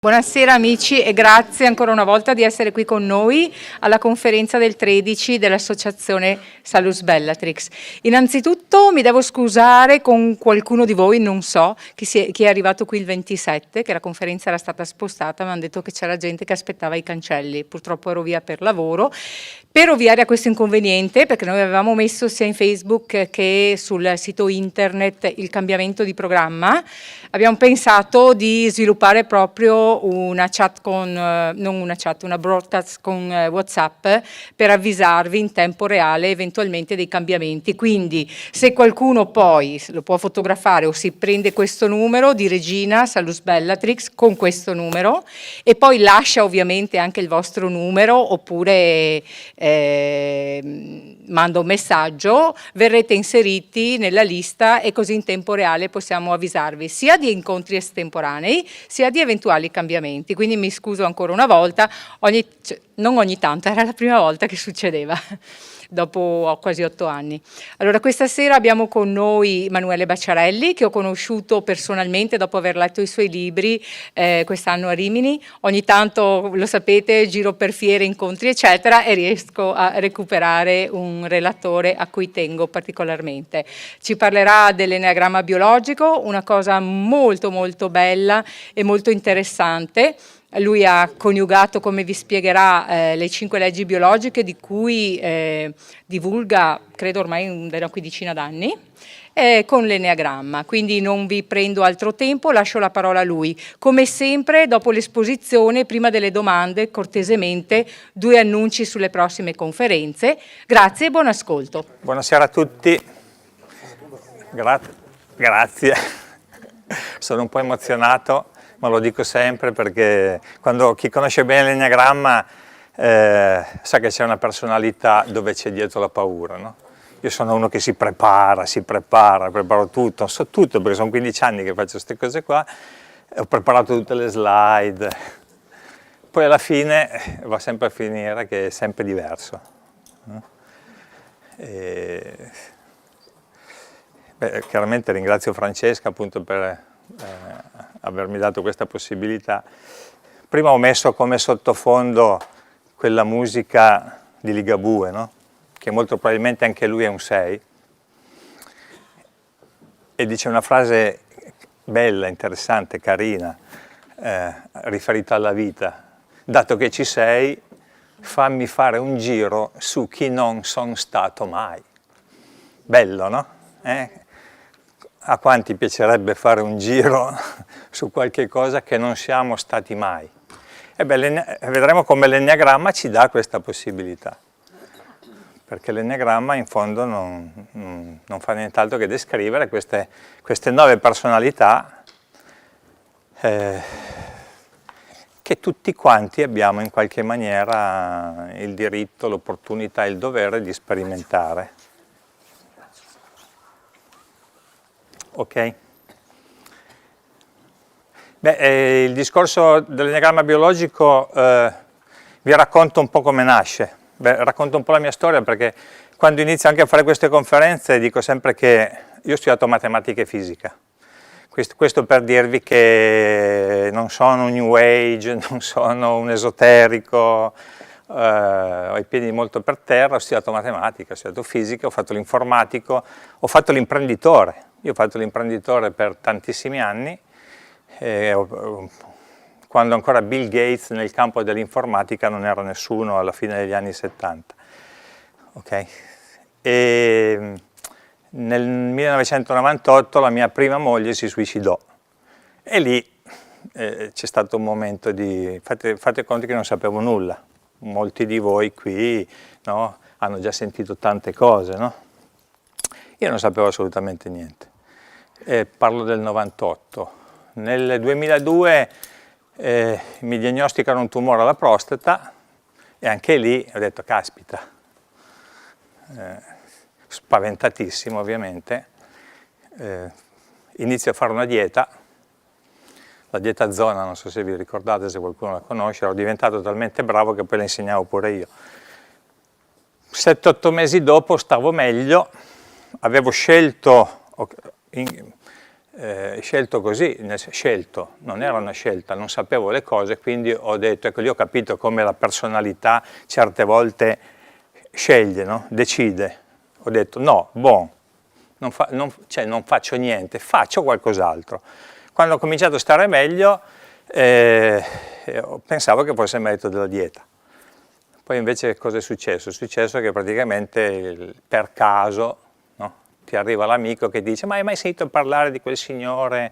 Buonasera amici e grazie ancora una volta di essere qui con noi alla conferenza del 13 dell'associazione Salus Bellatrix. Innanzitutto mi devo scusare con qualcuno di voi, non so, chi è arrivato qui il 27, che la conferenza era stata spostata, mi hanno detto che c'era gente che aspettava i cancelli, purtroppo ero via per lavoro. Per ovviare a questo inconveniente, perché noi avevamo messo sia in Facebook che sul sito internet il cambiamento di programma, abbiamo pensato di sviluppare proprio una chat una broadcast con WhatsApp per avvisarvi in tempo reale eventualmente dei cambiamenti. Quindi se qualcuno poi lo può fotografare o si prende questo numero di Regina Salus Bellatrix con questo numero e poi lascia ovviamente anche il vostro numero oppure manda un messaggio, verrete inseriti nella lista e così in tempo reale possiamo avvisarvi sia di incontri estemporanei sia di eventuali cambiamenti. Quindi mi scuso ancora una volta, non ogni tanto, era la prima volta che succedeva dopo quasi 8 anni. Allora questa sera abbiamo con noi Emanuele Bacciarelli, che ho conosciuto personalmente dopo aver letto i suoi libri quest'anno a Rimini. Ogni tanto, lo sapete, giro per fiere, incontri eccetera e riesco a recuperare un relatore a cui tengo particolarmente. Ci parlerà dell'enneagramma biologico, una cosa molto molto bella e molto interessante. Lui ha coniugato, come vi spiegherà, le 5 leggi biologiche di cui divulga, credo ormai da una quindicina d'anni, con l'enneagramma. Quindi non vi prendo altro tempo, lascio la parola a lui. Come sempre, dopo l'esposizione, prima delle domande, cortesemente, 2 annunci sulle prossime conferenze. Grazie e buon ascolto. Buonasera a tutti. Grazie. Sono un po' emozionato, ma lo dico sempre perché chi conosce bene l'enneagramma sa che c'è una personalità dove c'è dietro la paura, no? Io sono uno che si preparo tutto, non so tutto perché sono 15 anni che faccio queste cose qua, ho preparato tutte le slide, poi alla fine va sempre a finire che è sempre diverso. Chiaramente ringrazio Francesca appunto per avermi dato questa possibilità. Prima ho messo come sottofondo quella musica di Ligabue, no? Che molto probabilmente anche lui è un 6, e dice una frase bella, interessante, carina, riferita alla vita. Dato che ci sei, fammi fare un giro su chi non son stato mai. Bello, no? A quanti piacerebbe fare un giro su qualche cosa che non siamo stati mai? Vedremo come l'enneagramma ci dà questa possibilità, perché l'enneagramma in fondo non fa nient'altro che descrivere queste 9 personalità che tutti quanti abbiamo in qualche maniera il diritto, l'opportunità e il dovere di sperimentare. Ok? Il discorso dell'enneagramma biologico vi racconto un po' come nasce. Racconto un po' la mia storia perché quando inizio anche a fare queste conferenze dico sempre che io ho studiato matematica e fisica. Questo per dirvi che non sono un New Age, non sono un esoterico, ho i piedi molto per terra, ho studiato matematica, ho studiato fisica, ho fatto l'informatico, ho fatto l'imprenditore. Io ho fatto l'imprenditore per tantissimi anni, quando ancora Bill Gates nel campo dell'informatica non era nessuno alla fine degli anni 70. Okay? E nel 1998 la mia prima moglie si suicidò e lì c'è stato un momento di... Fate conto che non sapevo nulla. Molti di voi qui, no, hanno già sentito tante cose, no? Io non sapevo assolutamente niente. Parlo del 98. Nel 2002 mi diagnosticano un tumore alla prostata e anche lì ho detto caspita, spaventatissimo ovviamente, inizio a fare una dieta, la dieta zona, non so se vi ricordate, se qualcuno la conosce, ero diventato talmente bravo che poi la insegnavo pure io. 7-8 mesi dopo stavo meglio, avevo scelto scelto così, scelto, non era una scelta, non sapevo le cose, quindi ho detto, ecco lì ho capito come la personalità certe volte sceglie, no? Decide. Ho detto no, non faccio niente, faccio qualcos'altro. Quando ho cominciato a stare meglio pensavo che fosse merito della dieta. Poi invece cosa è successo? È successo che praticamente per caso, no? Ti arriva l'amico che dice ma hai mai sentito parlare di quel signore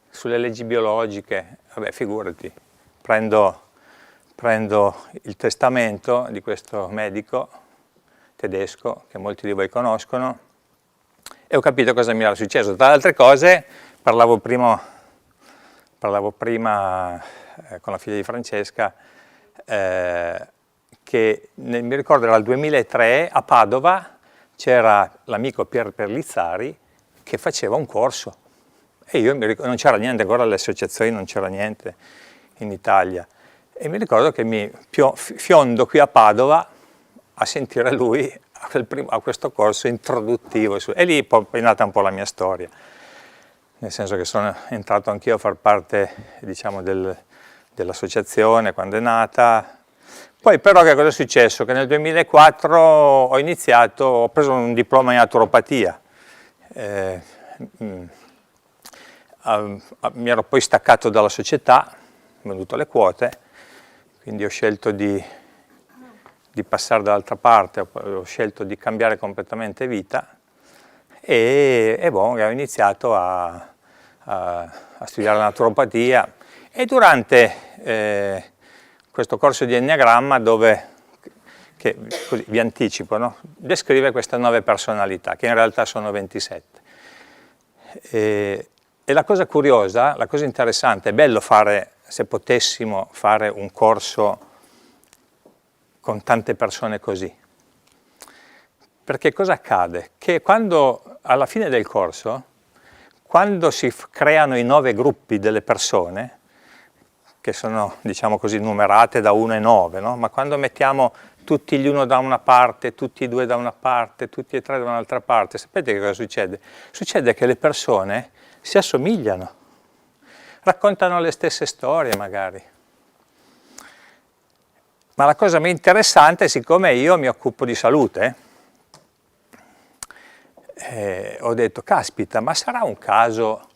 sulle leggi biologiche? Vabbè, figurati, prendo il testamento di questo medico tedesco che molti di voi conoscono e ho capito cosa mi era successo. Tra le altre cose parlavo prima con la figlia di Francesca che mi ricordo era il 2003 a Padova c'era l'amico Pier Perlizzari che faceva un corso e io non c'era niente ancora alle associazioni, non c'era niente in Italia e mi ricordo che mi fiondo qui a Padova a sentire lui a questo corso introduttivo e lì poi è nata un po' la mia storia, nel senso che sono entrato anch'io a far parte, diciamo, dell'associazione quando è nata. Poi però che cosa è successo? Che nel 2004 ho preso un diploma in naturopatia, mi ero poi staccato dalla società, ho venduto le quote, quindi ho scelto di passare dall'altra parte, ho scelto di cambiare completamente vita e ho iniziato a studiare la naturopatia e durante questo corso di Enneagramma che così vi anticipo, no? Descrive queste 9 personalità, che in realtà sono 27. E la cosa curiosa, la cosa interessante, è bello fare, se potessimo fare un corso con tante persone così. Perché cosa accade? Che alla fine del corso, quando si creano i 9 gruppi delle persone, che sono, diciamo così, numerate da 1 e 9, no? Ma quando mettiamo tutti gli 1 da una parte, tutti i 2 da una parte, tutti e 3 da un'altra parte, sapete che cosa succede? Succede che le persone si assomigliano, raccontano le stesse storie magari. Ma la cosa interessante, siccome io mi occupo di salute, ho detto, caspita, ma sarà un caso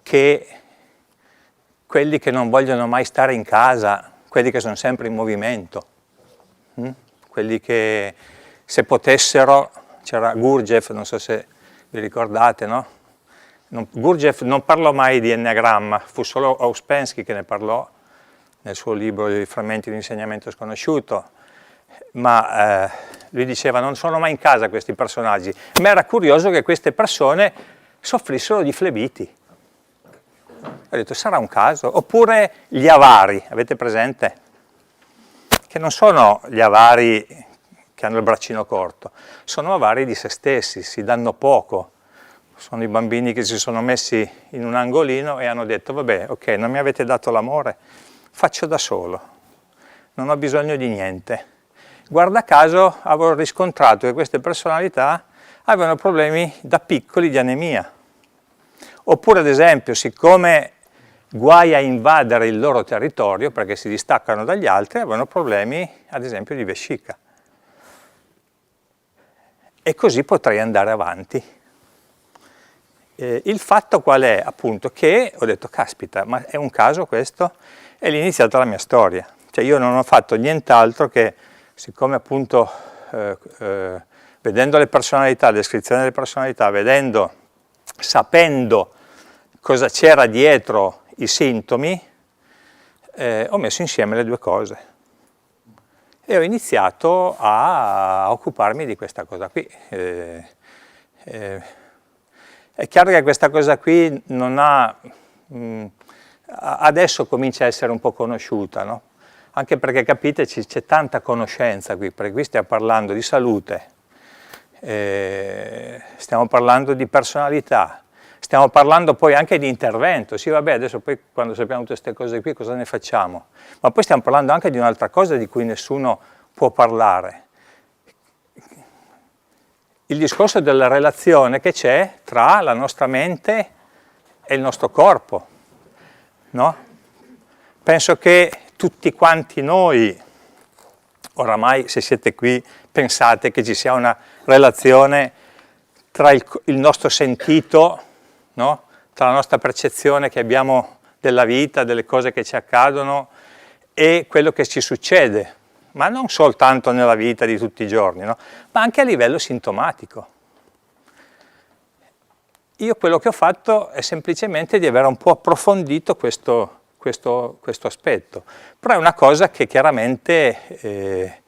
che quelli che non vogliono mai stare in casa, quelli che sono sempre in movimento, quelli che se potessero, c'era Gurdjieff, non so se vi ricordate, no? Gurdjieff non parlò mai di Enneagramma, fu solo Ouspensky che ne parlò nel suo libro I frammenti di insegnamento sconosciuto, ma lui diceva non sono mai in casa questi personaggi, ma era curioso che queste persone soffrissero di flebiti. Ho detto, sarà un caso? Oppure gli avari, avete presente? Che non sono gli avari che hanno il braccino corto, sono avari di se stessi, si danno poco. Sono i bambini che si sono messi in un angolino e hanno detto, vabbè, ok, non mi avete dato l'amore, faccio da solo, non ho bisogno di niente. Guarda caso avevo riscontrato che queste personalità avevano problemi da piccoli di anemia. Oppure ad esempio, siccome guai a invadere il loro territorio perché si distaccano dagli altri, avevano problemi ad esempio di vescica. E così potrei andare avanti. Il fatto qual è? Appunto che ho detto, caspita, ma è un caso questo? E lì è iniziata la mia storia. Cioè io non ho fatto nient'altro che, siccome appunto vedendo le personalità, la descrizione delle personalità, sapendo cosa c'era dietro i sintomi, ho messo insieme le due cose e ho iniziato a occuparmi di questa cosa qui. È chiaro che questa cosa qui non ha, adesso comincia a essere un po' conosciuta, no? Anche perché capite c'è tanta conoscenza qui, perché qui stiamo parlando di salute, stiamo parlando di personalità, stiamo parlando poi anche di intervento, sì vabbè adesso poi quando sappiamo tutte queste cose qui cosa ne facciamo? Ma poi stiamo parlando anche di un'altra cosa di cui nessuno può parlare. Il discorso della relazione che c'è tra la nostra mente è il nostro corpo, no? Penso che tutti quanti noi, oramai se siete qui, pensate che ci sia una relazione tra il nostro sentito, no? Tra la nostra percezione che abbiamo della vita, delle cose che ci accadono e quello che ci succede, ma non soltanto nella vita di tutti i giorni, no? Ma anche a livello sintomatico. Io quello che ho fatto è semplicemente di aver un po' approfondito questo aspetto, però è una cosa che chiaramente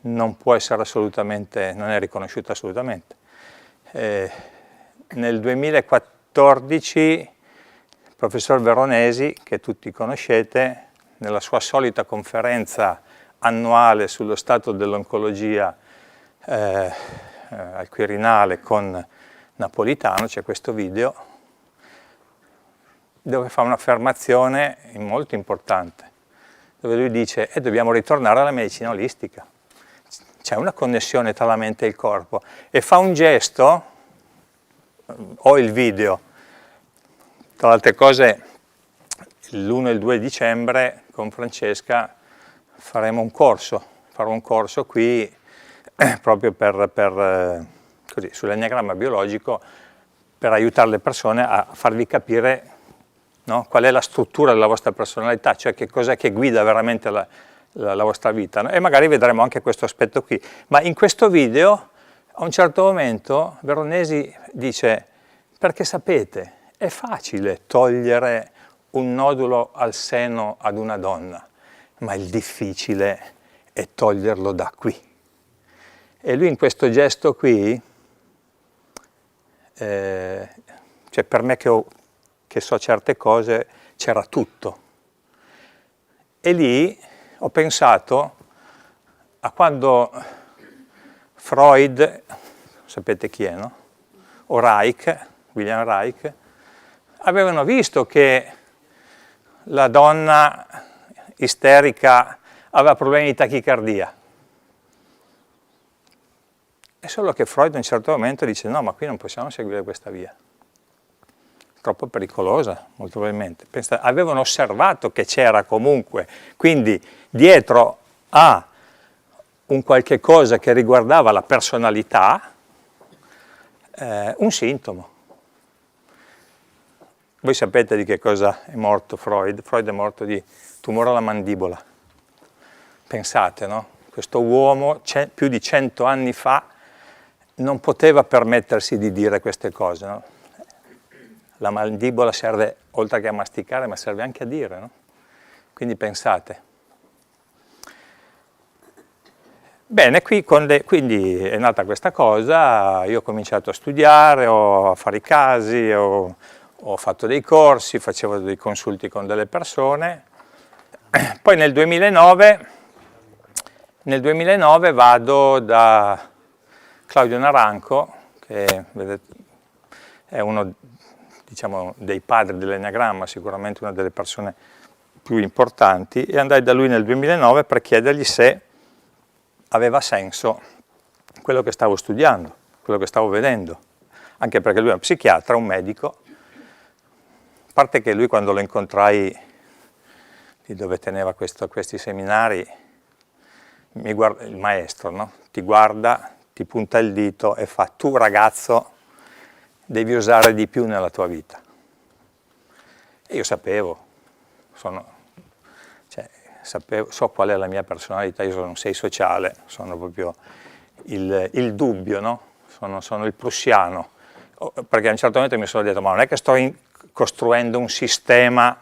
non può essere assolutamente, non è riconosciuta assolutamente. Nel 2014 il professor Veronesi, che tutti conoscete, nella sua solita conferenza annuale sullo stato dell'oncologia al Quirinale con Napolitano, c'è questo video, dove fa un'affermazione molto importante, dove lui dice dobbiamo ritornare alla medicina olistica. C'è una connessione tra la mente e il corpo, e fa un gesto, ho il video, tra le altre cose l'1 e il 2 dicembre con Francesca farò un corso qui proprio così, sull'enneagramma biologico, per aiutare le persone a farvi capire, no, qual è la struttura della vostra personalità, cioè che cos'è che guida veramente la vostra vita, no? E magari vedremo anche questo aspetto qui. Ma in questo video, a un certo momento, Veronesi dice, perché sapete, è facile togliere un nodulo al seno ad una donna, ma il difficile è toglierlo da qui. E lui in questo gesto qui, cioè per me che so certe cose, c'era tutto. E lì ho pensato a quando Freud, sapete chi è, no? O Reich, William Reich, avevano visto che la donna isterica aveva problemi di tachicardia. È solo che Freud a un certo momento dice no, ma qui non possiamo seguire questa via. Troppo pericolosa, molto probabilmente. Avevano osservato che c'era comunque, quindi dietro a un qualche cosa che riguardava la personalità, un sintomo. Voi sapete di che cosa è morto Freud? Freud è morto di tumore alla mandibola. Pensate, no? Questo uomo più di 100 anni fa non poteva permettersi di dire queste cose, no? La mandibola serve, oltre che a masticare, ma serve anche a dire, no? Quindi pensate. Bene, quindi è nata questa cosa, io ho cominciato a studiare, a fare i casi, ho fatto dei corsi, facevo dei consulti con delle persone. Poi nel 2009 vado da Claudio Naranco, che vedete, è uno, diciamo, dei padri dell'enneagramma, sicuramente una delle persone più importanti, e andai da lui nel 2009 per chiedergli se aveva senso quello che stavo studiando, quello che stavo vedendo, anche perché lui è un psichiatra, un medico. A parte che lui, quando lo incontrai lì dove teneva questi seminari, il maestro, no? Ti guarda, ti punta il dito e fa: tu ragazzo devi usare di più nella tua vita. E io sapevo, so qual è la mia personalità, io non sei sociale, sono proprio il dubbio, no? Sono il prussiano, perché a un certo momento mi sono detto, ma non è che sto costruendo un sistema,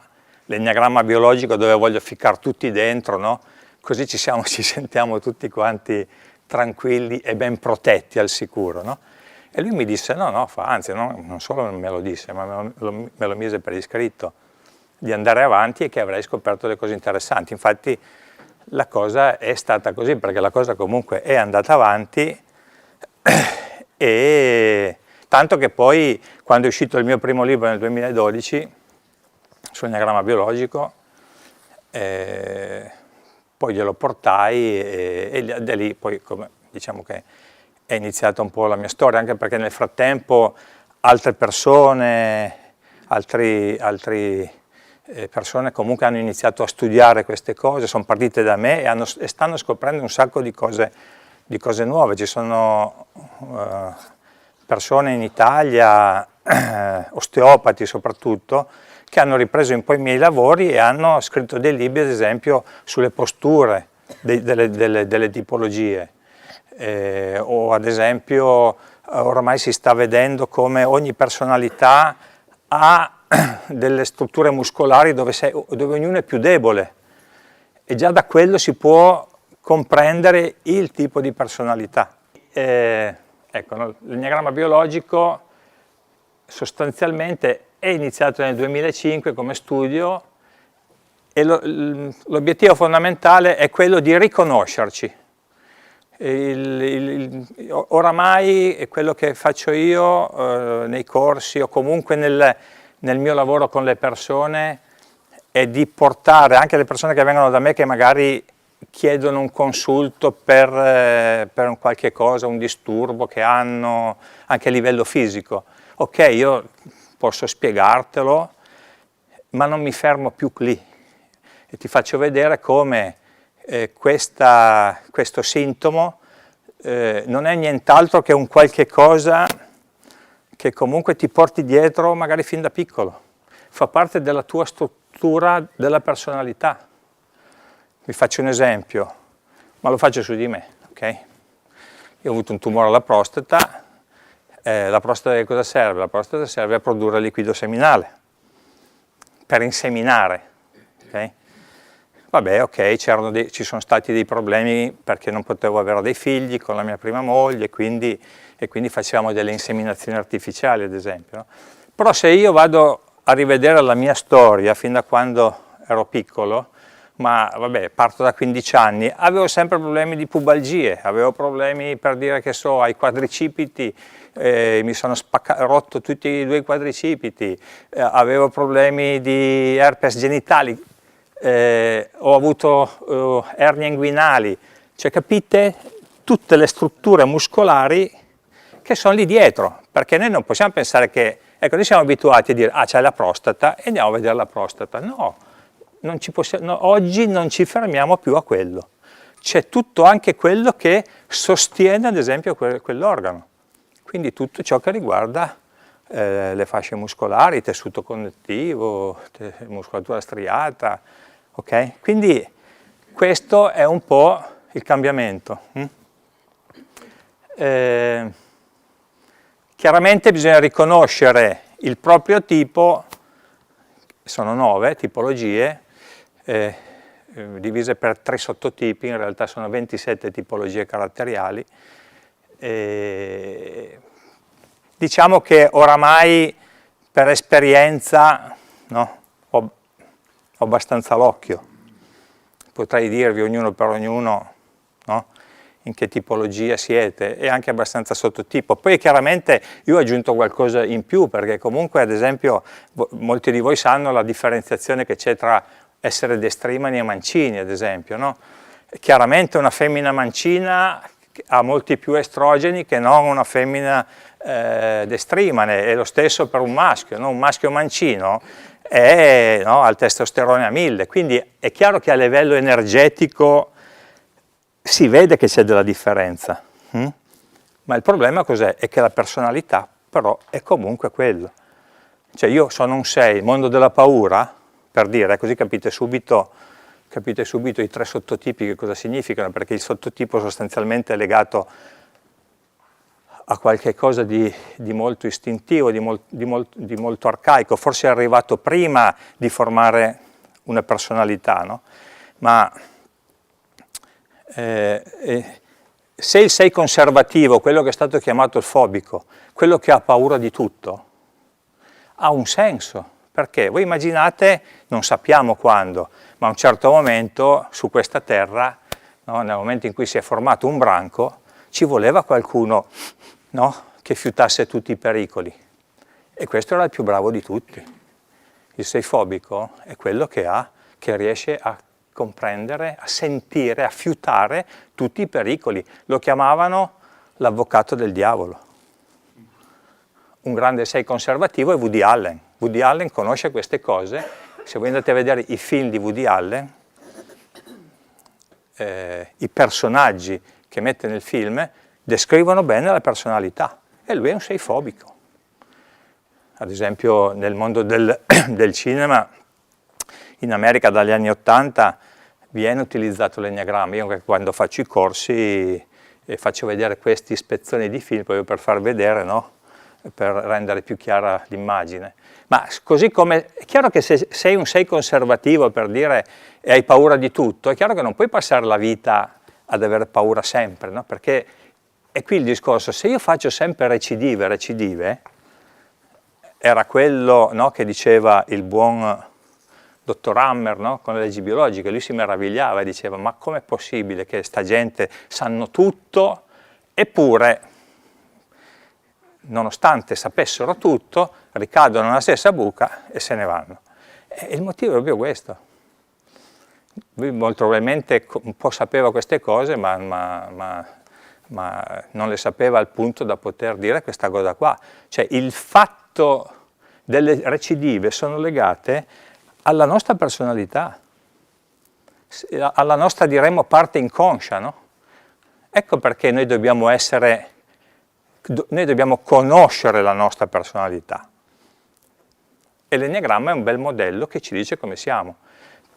l'enneagramma biologico, dove voglio ficcare tutti dentro, no? Così ci sentiamo tutti quanti tranquilli e ben protetti al sicuro, no? E lui mi disse, anzi, non solo me lo disse, ma me lo mise per iscritto, di andare avanti e che avrei scoperto delle cose interessanti. Infatti la cosa è stata così, perché la cosa comunque è andata avanti, e tanto che poi, quando è uscito il mio primo libro nel 2012, sull'enneagramma biologico, poi glielo portai e da lì poi, diciamo che è iniziata un po' la mia storia, anche perché nel frattempo altre persone altre persone comunque hanno iniziato a studiare queste cose, sono partite da me e stanno scoprendo un sacco di cose nuove. Ci sono persone in Italia, osteopati soprattutto, che hanno ripreso un po' i miei lavori e hanno scritto dei libri, ad esempio, sulle posture delle tipologie. O ad esempio, oramai si sta vedendo come ogni personalità ha delle strutture muscolari dove ognuno è più debole, e già da quello si può comprendere il tipo di personalità. Ecco, no? L'enneagramma biologico sostanzialmente è iniziato nel 2005 come studio e l'obiettivo fondamentale è quello di riconoscerci. Oramai è quello che faccio io nei corsi o comunque nel mio lavoro con le persone, è di portare anche le persone che vengono da me, che magari chiedono un consulto per un qualche cosa, un disturbo che hanno anche a livello fisico. Ok, io posso spiegartelo, ma non mi fermo più lì e ti faccio vedere come questo sintomo non è nient'altro che un qualche cosa che comunque ti porti dietro magari fin da piccolo, fa parte della tua struttura della personalità. Vi faccio un esempio, ma lo faccio su di me, ok? Io ho avuto un tumore alla prostata. La prostata che cosa serve? La prostata serve a produrre liquido seminale, per inseminare, ok? Vabbè, ok, ci sono stati dei problemi perché non potevo avere dei figli con la mia prima moglie, e quindi facevamo delle inseminazioni artificiali, ad esempio. No? Però se io vado a rivedere la mia storia fin da quando ero piccolo, ma vabbè, parto da 15 anni, avevo sempre problemi di pubalgie, avevo problemi, per dire che so, ai quadricipiti, mi sono rotto tutti e due i quadricipiti, avevo problemi di herpes genitali, ho avuto ernie inguinali, cioè capite tutte le strutture muscolari che sono lì dietro, perché noi non possiamo pensare che, ecco, noi siamo abituati a dire, ah, c'è la prostata e andiamo a vedere la prostata. No, oggi non ci fermiamo più a quello, c'è tutto anche quello che sostiene ad esempio quell'organo, quindi tutto ciò che riguarda le fasce muscolari, tessuto connettivo, muscolatura striata, ok? Quindi questo è un po' il cambiamento. Chiaramente bisogna riconoscere il proprio tipo, sono 9 tipologie, divise per 3 sottotipi, in realtà sono 27 tipologie caratteriali. Diciamo che oramai per esperienza, no, ho abbastanza l'occhio, potrei dirvi ognuno per ognuno, no, in che tipologia siete, e anche abbastanza sottotipo. Poi chiaramente io ho aggiunto qualcosa in più, perché comunque ad esempio molti di voi sanno la differenziazione che c'è tra essere destrimani e mancini, ad esempio, no? Chiaramente una femmina mancina ha molti più estrogeni che non una femmina destrimane, e lo stesso per un maschio, no? Un maschio mancino ha il testosterone a 1000, quindi è chiaro che a livello energetico si vede che c'è della differenza, ma il problema cos'è? È che la personalità però è comunque quello. Cioè io sono un 6, il mondo della paura, per dire, così capite subito i 3 sottotipi che cosa significano, perché il sottotipo sostanzialmente è legato a qualche cosa di molto istintivo, di molto arcaico, forse è arrivato prima di formare una personalità, no? Ma se il 6 conservativo, quello che è stato chiamato il fobico, quello che ha paura di tutto, ha un senso, perché voi immaginate, non sappiamo quando, ma a un certo momento su questa terra, no, nel momento in cui si è formato un branco, ci voleva qualcuno, no, che fiutasse tutti i pericoli, e questo era il più bravo di tutti. Il 6 fobico è quello che riesce a comprendere, a sentire, a fiutare tutti i pericoli. Lo chiamavano l'avvocato del diavolo. Un grande 6 conservativo è Woody Allen. Woody Allen conosce queste cose. Se voi andate a vedere i film di Woody Allen, i personaggi che mette nel film descrivono bene la personalità, e lui è un seifobico. Ad esempio nel mondo del cinema, in America dagli anni '80 viene utilizzato l'enneagramma. Io quando faccio i corsi faccio vedere questi spezzoni di film proprio per far vedere, no? Per rendere più chiara l'immagine. Ma così come è chiaro che se sei un 6 conservativo, per dire, e hai paura di tutto, è chiaro che non puoi passare la vita ad avere paura sempre, no? Perché è qui il discorso: se io faccio sempre recidive, era quello, no, che diceva il buon dottor Hammer, no, con le leggi biologiche. Lui si meravigliava e diceva: ma com'è possibile che sta gente sanno tutto, eppure nonostante sapessero tutto, ricadono nella stessa buca e se ne vanno. E il motivo è proprio questo. Lui molto probabilmente un po' sapeva queste cose, ma non le sapeva al punto da poter dire questa cosa qua. Cioè il fatto delle recidive sono legate alla nostra personalità, alla nostra, diremmo, parte inconscia, no? Ecco perché noi dobbiamo conoscere la nostra personalità. E l'enneagramma è un bel modello che ci dice come siamo.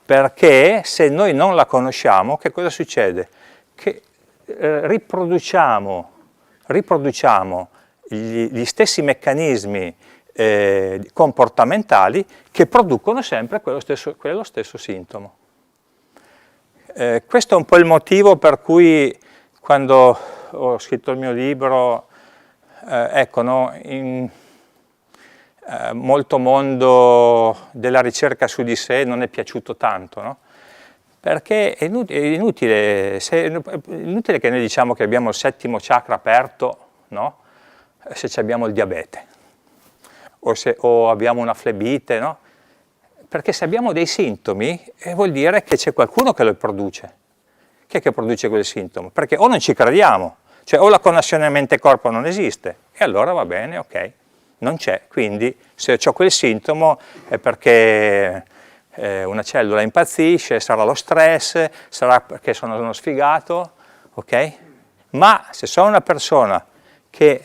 Perché se noi non la conosciamo, che cosa succede? Che riproduciamo gli stessi meccanismi comportamentali che producono sempre quello stesso sintomo. Questo è un po' il motivo per cui quando ho scritto il mio libro, ecco, no, in molto mondo della ricerca su di sé non è piaciuto tanto, no? Perché è inutile che noi diciamo che abbiamo il 7° chakra aperto, no? Se abbiamo il diabete o abbiamo una flebite, no? Perché se abbiamo dei sintomi vuol dire che c'è qualcuno che lo produce. Chi è che produce quel sintomo? Perché o non ci crediamo, cioè o la connessione mente-corpo non esiste, e allora va bene, ok, non c'è. Quindi se ho quel sintomo è perché una cellula impazzisce, sarà lo stress, sarà perché sono uno sfigato, ok? Ma se sono una persona che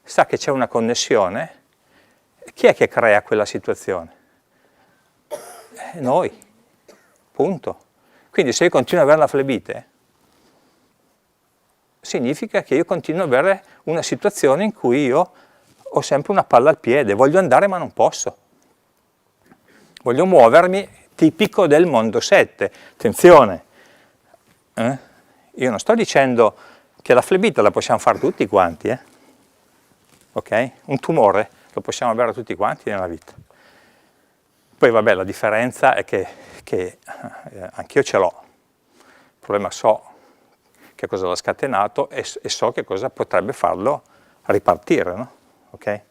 sa che c'è una connessione, chi è che crea quella situazione? Noi, punto. Quindi se io continuo ad avere la flebite, significa che io continuo ad avere una situazione in cui io ho sempre una palla al piede, voglio andare ma non posso. Voglio muovermi, tipico del mondo 7. Attenzione, io non sto dicendo che la flebite la possiamo fare tutti quanti, ok? Un tumore lo possiamo avere tutti quanti nella vita. Poi vabbè, la differenza è che anch'io ce l'ho. Il problema so che cosa l'ha scatenato e so che cosa potrebbe farlo ripartire, no? Okay?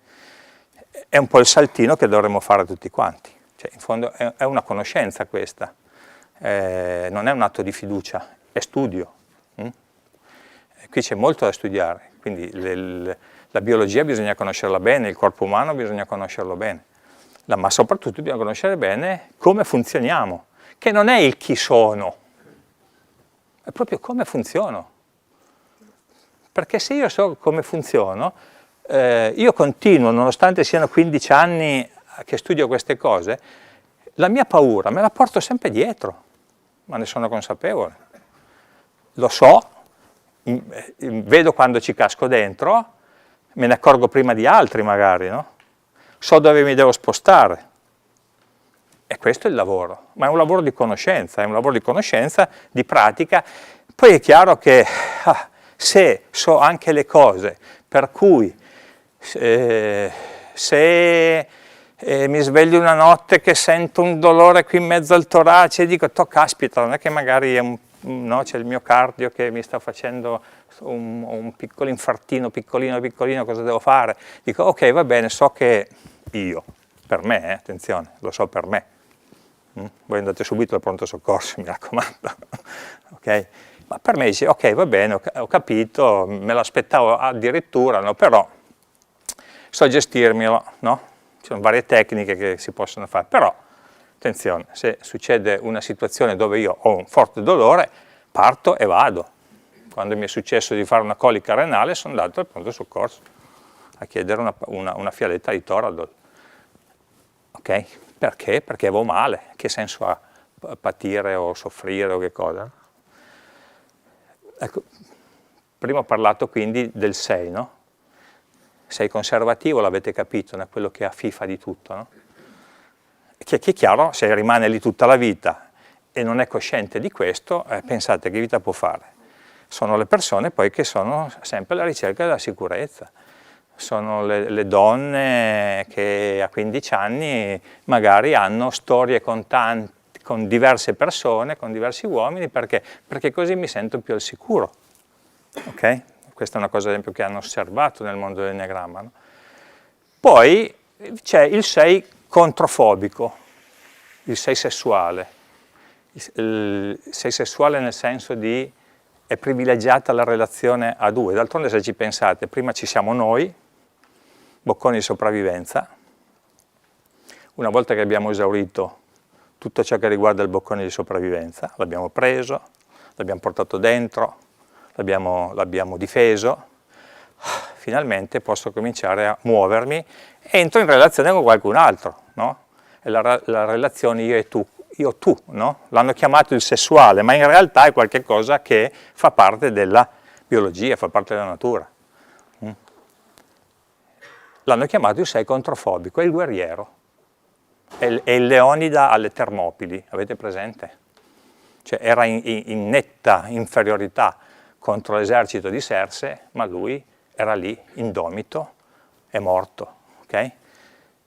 È un po' il saltino che dovremmo fare tutti quanti. Cioè, in fondo è una conoscenza questa, non è un atto di fiducia, è studio. Qui c'è molto da studiare, quindi la biologia bisogna conoscerla bene, il corpo umano bisogna conoscerlo bene, ma soprattutto bisogna conoscere bene come funzioniamo, che non è il chi sono, è proprio come funziono. Perché se io so come funziono, io continuo, nonostante siano 15 anni che studio queste cose, la mia paura me la porto sempre dietro, ma ne sono consapevole. Lo so, vedo quando ci casco dentro, me ne accorgo prima di altri magari, no? So dove mi devo spostare. E questo è il lavoro, ma è un lavoro di conoscenza, di pratica. Poi è chiaro che se so anche le cose, per cui se mi sveglio una notte che sento un dolore qui in mezzo al torace e dico, caspita, non è che magari è no, c'è il miocardio che mi sta facendo un piccolo infartino, piccolino, cosa devo fare? Dico, ok, va bene, so che io, per me, attenzione, lo so per me. Voi andate subito al pronto soccorso, mi raccomando. Okay? Ma per me dice, ok, va bene, ho capito, me l'aspettavo addirittura, no? Però so gestirmelo, no? ci sono varie tecniche che si possono fare, però attenzione, se succede una situazione dove io ho un forte dolore, parto e vado. Quando mi è successo di fare una colica renale sono andato al pronto soccorso a chiedere una fialetta di Toradol. Ok? Perché? Perché avevo male. Che senso ha patire o soffrire o che cosa? Ecco, prima ho parlato quindi del 6, no? Sei conservativo, l'avete capito, è quello che ha FIFA di tutto, no? Che è chiaro, se rimane lì tutta la vita e non è cosciente di questo, pensate che vita può fare? Sono le persone poi che sono sempre alla ricerca della sicurezza. Sono le donne che a 15 anni magari hanno storie con diverse persone, con diversi uomini, perché così mi sento più al sicuro. Ok? Questa è una cosa, ad esempio, che hanno osservato nel mondo dell'enneagramma. No? Poi c'è il 6 controfobico, il 6 sessuale. Il 6 sessuale nel senso di è privilegiata la relazione a due. D'altronde, se ci pensate, prima ci siamo noi, bocconi di sopravvivenza. Una volta che abbiamo esaurito tutto ciò che riguarda il boccone di sopravvivenza, l'abbiamo preso, l'abbiamo portato dentro, l'abbiamo difeso, finalmente posso cominciare a muovermi e entro in relazione con qualcun altro, no? È la relazione io e tu, no? L'hanno chiamato il sessuale, ma in realtà è qualcosa che fa parte della biologia, fa parte della natura. L'hanno chiamato il 6 controfobico, è il guerriero, è il Leonida alle Termopili, avete presente? Cioè era in netta inferiorità contro l'esercito di Serse, ma lui era lì, indomito, è morto, ok?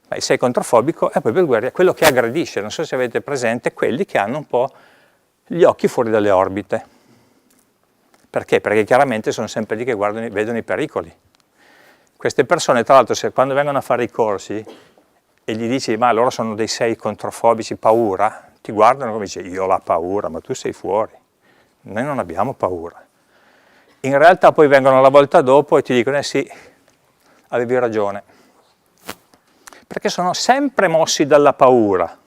Ma il 6 controfobico è proprio il guerriero, quello che aggredisce, non so se avete presente, quelli che hanno un po' gli occhi fuori dalle orbite. Perché? Perché chiaramente sono sempre lì che vedono i pericoli. Queste persone, tra l'altro, quando vengono a fare i corsi e gli dici, ma loro sono dei 6 controfobici, paura, ti guardano come dici, io ho la paura, ma tu sei fuori, noi non abbiamo paura. In realtà poi vengono la volta dopo e ti dicono, sì, avevi ragione, perché sono sempre mossi dalla paura,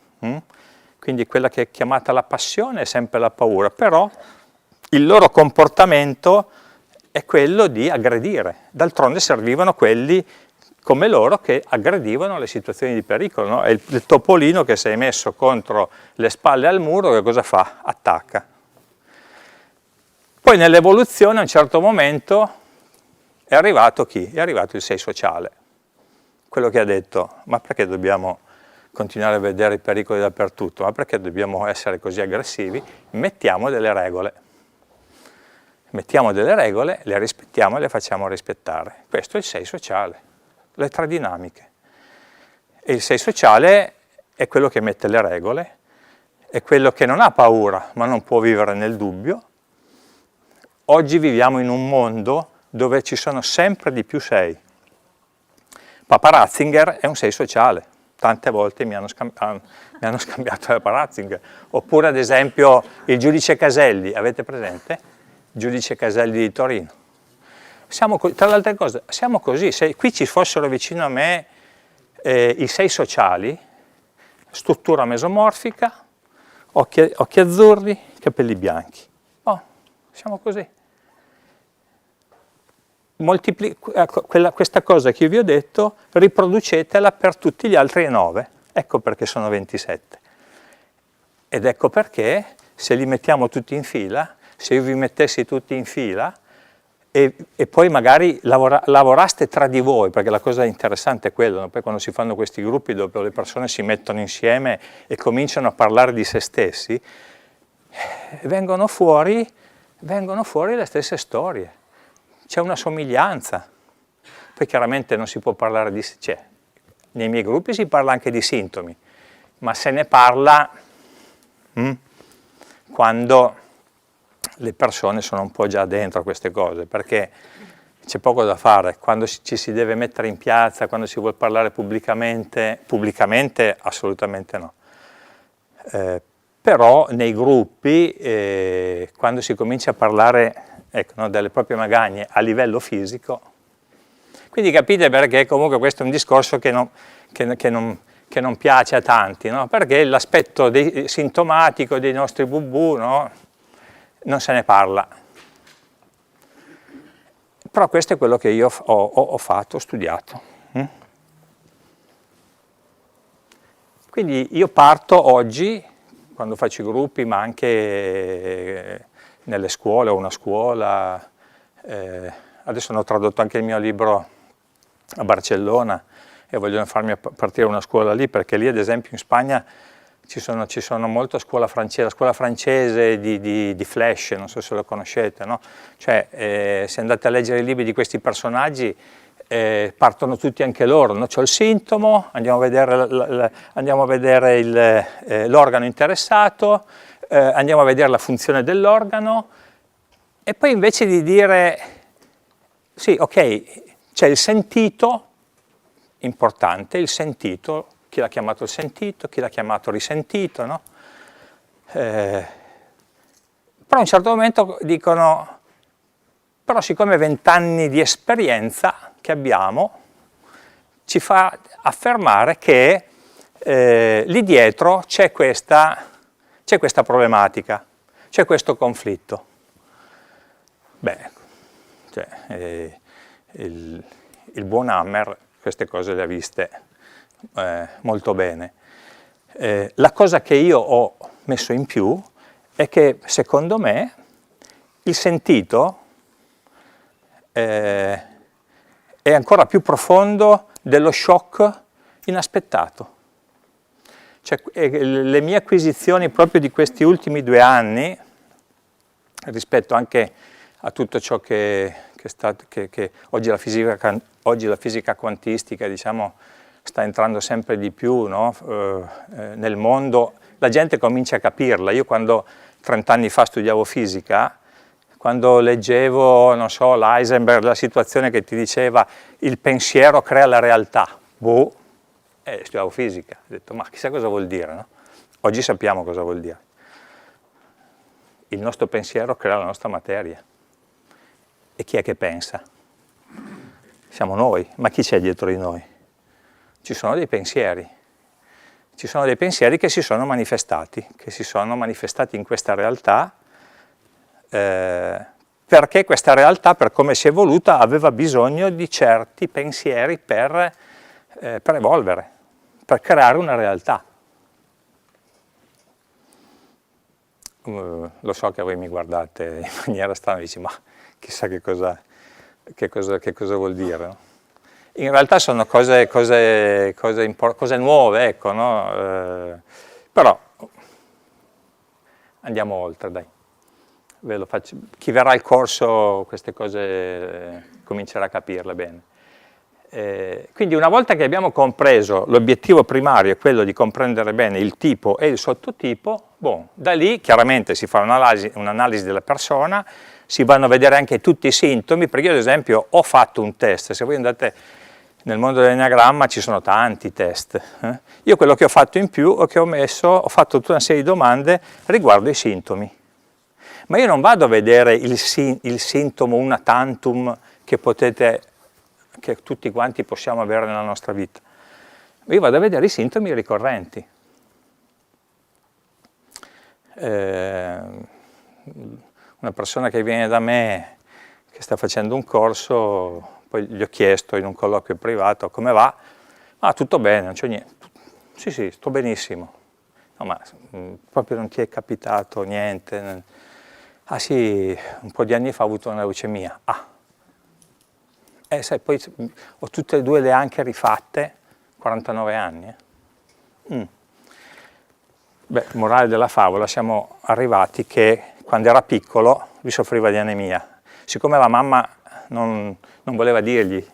quindi quella che è chiamata la passione è sempre la paura, però il loro comportamento è quello di aggredire, d'altronde servivano quelli come loro che aggredivano le situazioni di pericolo, no? È il topolino che si è messo contro le spalle al muro, che cosa fa? Attacca. Poi nell'evoluzione a un certo momento è arrivato chi? È arrivato il 6 sociale, quello che ha detto, ma perché dobbiamo continuare a vedere i pericoli dappertutto, ma perché dobbiamo essere così aggressivi? Mettiamo delle regole. Mettiamo delle regole, le rispettiamo e le facciamo rispettare. Questo è il 6 sociale, le 3 dinamiche. E il 6 sociale è quello che mette le regole, è quello che non ha paura, ma non può vivere nel dubbio. Oggi viviamo in un mondo dove ci sono sempre di più 6. Papa Ratzinger è un 6 sociale, tante volte mi hanno scambiato Papa Ratzinger. Oppure ad esempio il giudice Caselli, avete presente? Giudice Caselli di Torino. Tra le altre cose, siamo così, se qui ci fossero vicino a me i 6 sociali, struttura mesomorfica, occhi azzurri, capelli bianchi. Oh, siamo così. Questa cosa che io vi ho detto, riproducetela per tutti gli altri 9. Ecco perché sono 27. Ed ecco perché, se li mettiamo tutti in fila, se io vi mettessi tutti in fila e poi magari lavoraste tra di voi, perché la cosa interessante è quello, no? Poi quando si fanno questi gruppi dove le persone si mettono insieme e cominciano a parlare di se stessi, vengono fuori le stesse storie, c'è una somiglianza. Poi chiaramente non si può parlare di... cioè, nei miei gruppi si parla anche di sintomi, ma se ne parla quando le persone sono un po' già dentro a queste cose, perché c'è poco da fare, quando ci si deve mettere in piazza, quando si vuole parlare pubblicamente assolutamente no. Però nei gruppi, quando si comincia a parlare, ecco, no, delle proprie magagne a livello fisico, Quindi capite perché comunque questo è un discorso che non piace a tanti, no? Perché l'aspetto sintomatico dei nostri bubu, no? Non se ne parla. Però questo è quello che io ho fatto, ho studiato. Quindi io parto oggi, quando faccio i gruppi, ma anche nelle scuole, ho una scuola, adesso hanno tradotto anche il mio libro a Barcellona e vogliono farmi partire una scuola lì, perché lì ad esempio in Spagna ci sono molta scuola francese di Flash, non so se lo conoscete, no? Cioè se andate a leggere i libri di questi personaggi partono tutti anche loro, no? C'ho il sintomo, andiamo a vedere l'organo interessato, andiamo a vedere la funzione dell'organo e poi invece di dire sì, ok, c'è il sentito, importante, il sentito, chi l'ha chiamato il sentito, chi l'ha chiamato risentito, no? Però a un certo momento dicono, però siccome 20 anni di esperienza che abbiamo ci fa affermare che lì dietro c'è questa problematica, c'è questo conflitto. Beh, cioè, il buon Hammer queste cose le ha viste molto bene. La cosa che io ho messo in più è che secondo me il sentito è ancora più profondo dello shock inaspettato. Cioè, le mie acquisizioni proprio di questi ultimi 2 anni, rispetto anche a tutto ciò che oggi la fisica quantistica, diciamo, sta entrando sempre di più, no? Nel mondo, la gente comincia a capirla. Io quando 30 anni fa studiavo fisica, quando leggevo, non so, l'Heisenberg, la situazione che ti diceva il pensiero crea la realtà, boh, studiavo fisica, ho detto ma chissà cosa vuol dire, no? Oggi sappiamo cosa vuol dire. Il nostro pensiero crea la nostra materia. E chi è che pensa? Siamo noi, ma chi c'è dietro di noi? Ci sono dei pensieri che si sono manifestati in questa realtà, perché questa realtà, per come si è evoluta, aveva bisogno di certi pensieri per evolvere, per creare una realtà. Lo so che voi mi guardate in maniera strana e dici, ma chissà che cosa vuol dire, no? In realtà sono cose nuove, ecco, no? Però andiamo oltre, dai. Ve lo faccio. Chi verrà al corso queste cose comincerà a capirle bene. Quindi una volta che abbiamo compreso l'obiettivo primario è quello di comprendere bene il tipo e il sottotipo, bon, da lì chiaramente si fa un'analisi della persona, si vanno a vedere anche tutti i sintomi, perché io ad esempio ho fatto un test, se voi andate nel mondo dell'enneagramma ci sono tanti test. Io quello che ho fatto in più è che ho fatto tutta una serie di domande riguardo i sintomi. Ma io non vado a vedere il sintomo una tantum che tutti quanti possiamo avere nella nostra vita. Io vado a vedere i sintomi ricorrenti. Una persona che viene da me, che sta facendo un corso, poi gli ho chiesto in un colloquio privato come va, ah tutto bene, non c'è niente, sì sto benissimo, no ma proprio non ti è capitato niente, ah sì, un po' di anni fa ho avuto una leucemia, sai, poi ho tutte e due le anche rifatte, 49 anni. Beh, morale della favola, siamo arrivati che quando era piccolo lui soffriva di anemia. Siccome la mamma non voleva dirgli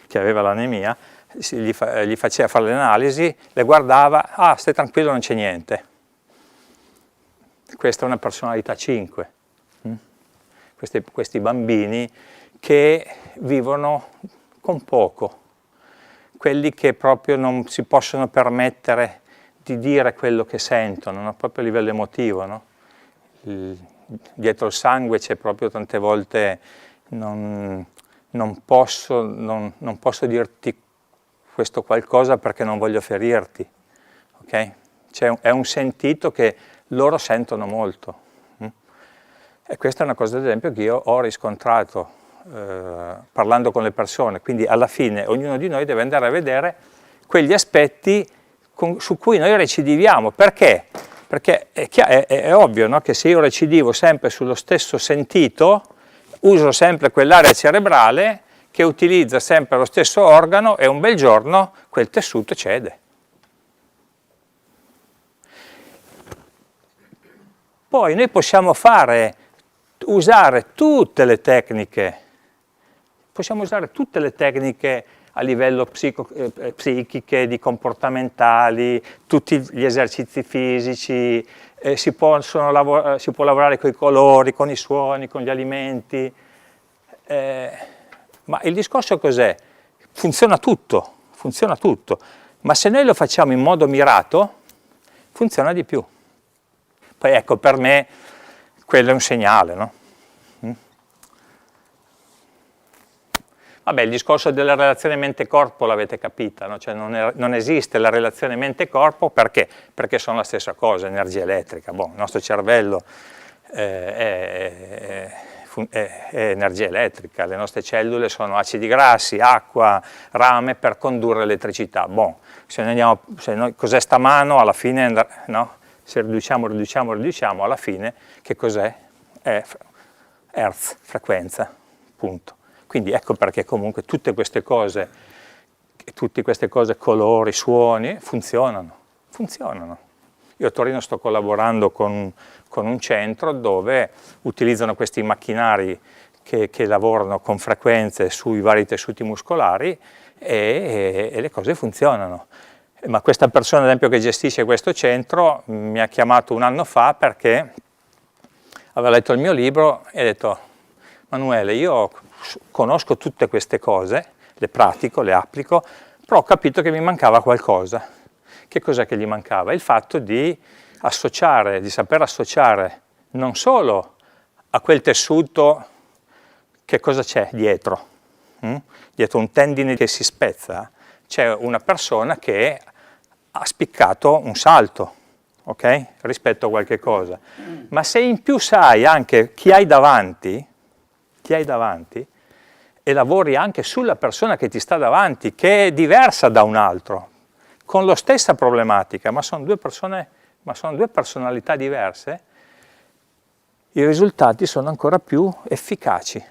che aveva l'anemia, gli faceva fare le analisi, le guardava, stai tranquillo, non c'è niente. Questa è una personalità 5. Questi bambini che vivono con poco, quelli che proprio non si possono permettere di dire quello che sentono, no? Proprio a livello emotivo, no? Dietro il sangue c'è proprio tante volte non posso dirti questo qualcosa perché non voglio ferirti, ok? È un sentito che loro sentono molto. E questa è una cosa, ad esempio, che io ho riscontrato parlando con le persone. Quindi alla fine ognuno di noi deve andare a vedere quegli aspetti su cui noi recidiviamo. Perché? Perché è ovvio, no? Che se io recidivo sempre sullo stesso sentito, uso sempre quell'area cerebrale che utilizza sempre lo stesso organo e un bel giorno quel tessuto cede. Poi noi possiamo usare tutte le tecniche, a livello psichiche, di comportamentali, tutti gli esercizi fisici, si può lavorare con i colori, con i suoni, con gli alimenti, ma il discorso cos'è? Funziona tutto, ma se noi lo facciamo in modo mirato, funziona di più. Poi ecco, per me quello è un segnale, no? Vabbè, il discorso della relazione mente-corpo l'avete capita, no? Cioè non esiste la relazione mente-corpo perché? Perché sono la stessa cosa, energia elettrica. Boh, il nostro cervello è energia elettrica, le nostre cellule sono acidi grassi, acqua, rame per condurre elettricità. Boh, cos'è sta mano, alla fine, no? Se riduciamo, alla fine che cos'è? È Hertz, frequenza, punto. Quindi ecco perché comunque tutte queste cose, colori, suoni, funzionano. Io a Torino sto collaborando con un centro dove utilizzano questi macchinari che lavorano con frequenze sui vari tessuti muscolari e le cose funzionano. Ma questa persona, ad esempio, che gestisce questo centro, mi ha chiamato un anno fa perché aveva letto il mio libro e ha detto: Manuele, io conosco tutte queste cose, le pratico, le applico, però ho capito che mi mancava qualcosa. Che cos'è che gli mancava? Il fatto di saper associare non solo a quel tessuto che cosa c'è dietro. Dietro un tendine che si spezza c'è una persona che ha spiccato un salto, ok? Rispetto a qualche cosa. Ma se in più sai anche chi hai davanti e lavori anche sulla persona che ti sta davanti, che è diversa da un altro, con la stessa problematica, ma sono due personalità diverse, i risultati sono ancora più efficaci.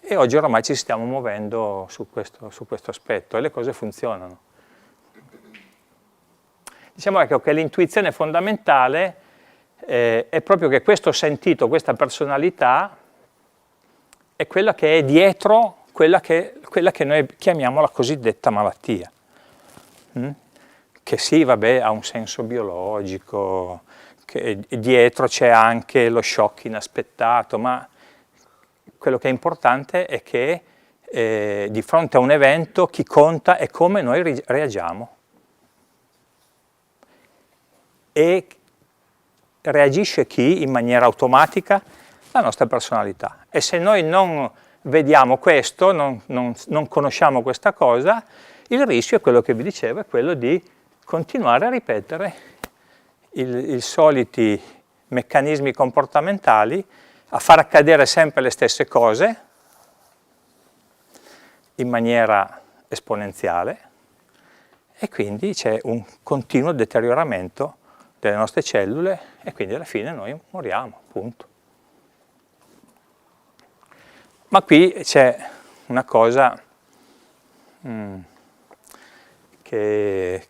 E oggi oramai ci stiamo muovendo su questo aspetto e le cose funzionano. Diciamo che l'intuizione fondamentale è proprio che questo sentito, questa personalità, è quella che è dietro quella che noi chiamiamo la cosiddetta malattia. Che sì, vabbè, ha un senso biologico, che dietro c'è anche lo shock inaspettato, ma quello che è importante è che di fronte a un evento chi conta è come noi reagiamo. E reagisce chi in maniera automatica? La nostra personalità. E se noi non vediamo questo, non conosciamo questa cosa, il rischio è quello che vi dicevo, è quello di continuare a ripetere i soliti meccanismi comportamentali, a far accadere sempre le stesse cose in maniera esponenziale e quindi c'è un continuo deterioramento delle nostre cellule e quindi alla fine noi moriamo, punto. Ma qui c'è una cosa che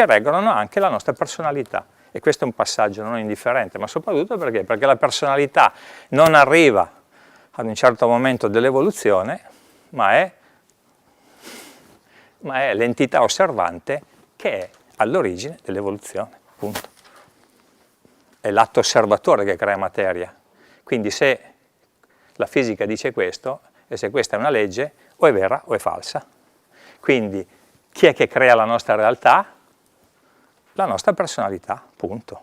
regolano anche la nostra personalità. E questo è un passaggio non indifferente, ma soprattutto perché? Perché la personalità non arriva ad un certo momento dell'evoluzione, ma è l'entità osservante che è all'origine dell'evoluzione, punto. È l'atto osservatore che crea materia. Quindi se la fisica dice questo, e se questa è una legge, o è vera o è falsa. Quindi chi è che crea la nostra realtà? La nostra personalità, punto.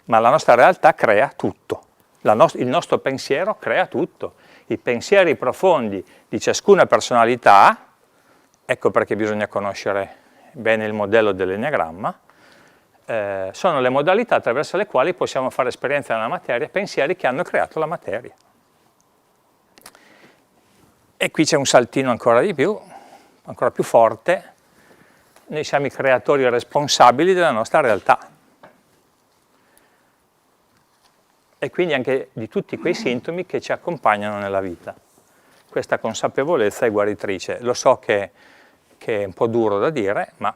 Ma la nostra realtà crea tutto. il nostro pensiero crea tutto. I pensieri profondi di ciascuna personalità, ecco perché bisogna conoscere bene il modello dell'enneagramma, sono le modalità attraverso le quali possiamo fare esperienza nella materia, pensieri che hanno creato la materia. E qui c'è un saltino ancora più forte. Noi siamo i creatori responsabili della nostra realtà. E quindi anche di tutti quei sintomi che ci accompagnano nella vita. Questa consapevolezza è guaritrice. Lo so che è un po' duro da dire, ma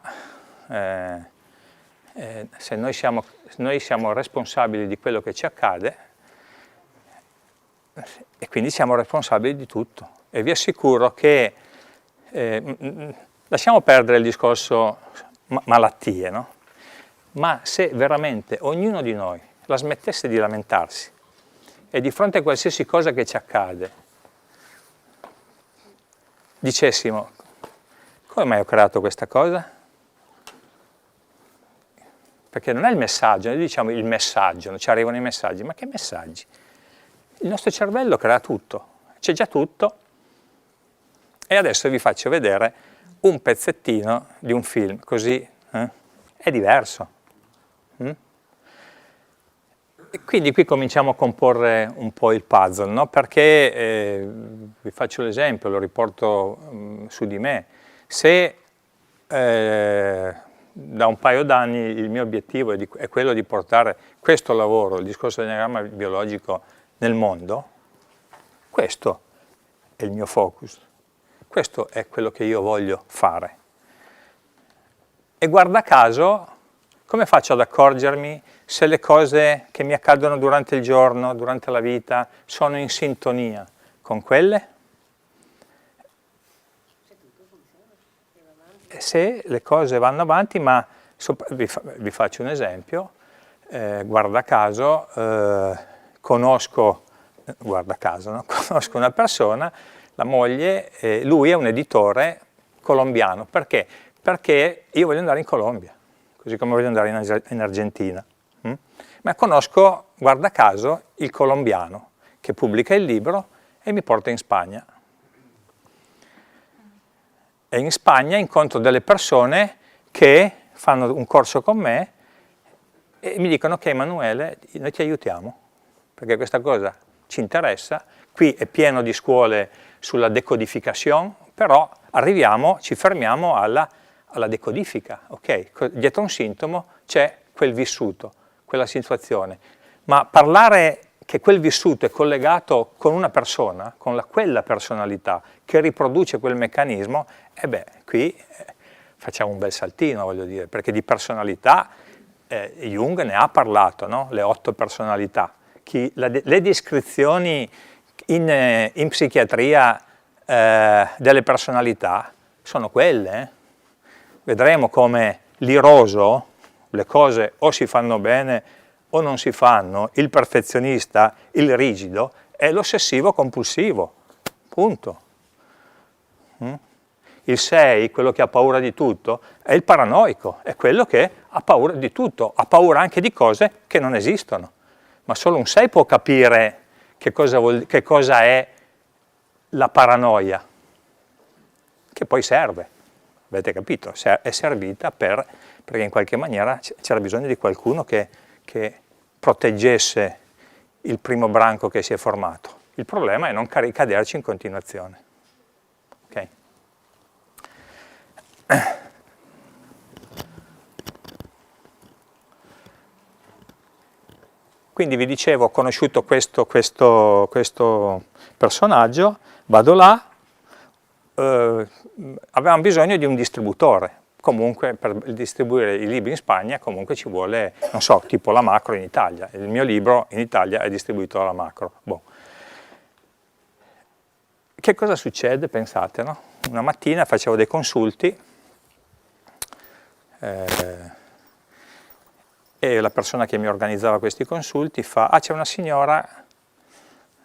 se noi siamo responsabili di quello che ci accade, e quindi siamo responsabili di tutto. E vi assicuro che, lasciamo perdere il discorso malattie, no? Ma se veramente ognuno di noi la smettesse di lamentarsi e di fronte a qualsiasi cosa che ci accade dicessimo: come mai ho creato questa cosa? Perché non è il messaggio, noi diciamo il messaggio, ci arrivano i messaggi, ma che messaggi? Il nostro cervello crea tutto, c'è già tutto. E adesso vi faccio vedere un pezzettino di un film, così è diverso. E quindi qui cominciamo a comporre un po' il puzzle, no? Perché, vi faccio l'esempio, lo riporto su di me, se da un paio d'anni il mio obiettivo è quello di portare questo lavoro, il discorso dell'enneagramma biologico, nel mondo, questo è il mio focus, questo è quello che io voglio fare. E guarda caso, come faccio ad accorgermi se le cose che mi accadono durante il giorno, durante la vita, sono in sintonia con quelle? Se le cose vanno avanti, ma vi faccio un esempio, guarda caso, conosco una persona, la moglie, lui è un editore colombiano. Perché? Perché io voglio andare in Colombia, così come voglio andare in Argentina. Ma conosco, guarda caso, il colombiano che pubblica il libro e mi porta in Spagna. E in Spagna incontro delle persone che fanno un corso con me e mi dicono che Emanuele, noi ti aiutiamo, perché questa cosa ci interessa. Qui è pieno di scuole sulla decodificazione, però ci fermiamo alla decodifica, ok? Dietro un sintomo c'è quel vissuto, quella situazione. Ma parlare che quel vissuto è collegato con una persona, con quella personalità che riproduce quel meccanismo, qui facciamo un bel saltino, voglio dire, perché di personalità Jung ne ha parlato, no? Le 8 personalità. Le descrizioni in psichiatria delle personalità sono quelle. Vedremo come l'iroso, le cose o si fanno bene o non si fanno, il perfezionista, il rigido, è l'ossessivo compulsivo, punto. Il 6, quello che ha paura di tutto, è il paranoico, è quello che ha paura di tutto, ha paura anche di cose che non esistono. Ma solo un 6 può capire che cosa è la paranoia, che poi serve, avete capito? È servita perché in qualche maniera c'era bisogno di qualcuno che proteggesse il primo branco che si è formato. Il problema è non caderci in continuazione. Okay? Quindi vi dicevo, ho conosciuto questo personaggio, vado là, avevamo bisogno di un distributore. Comunque per distribuire i libri in Spagna comunque ci vuole, non so, tipo la Macro in Italia. Il mio libro in Italia è distribuito dalla Macro. Boh. Che cosa succede? Pensate, no? Una mattina facevo dei consulti e la persona che mi organizzava questi consulti fa: ah, c'è una signora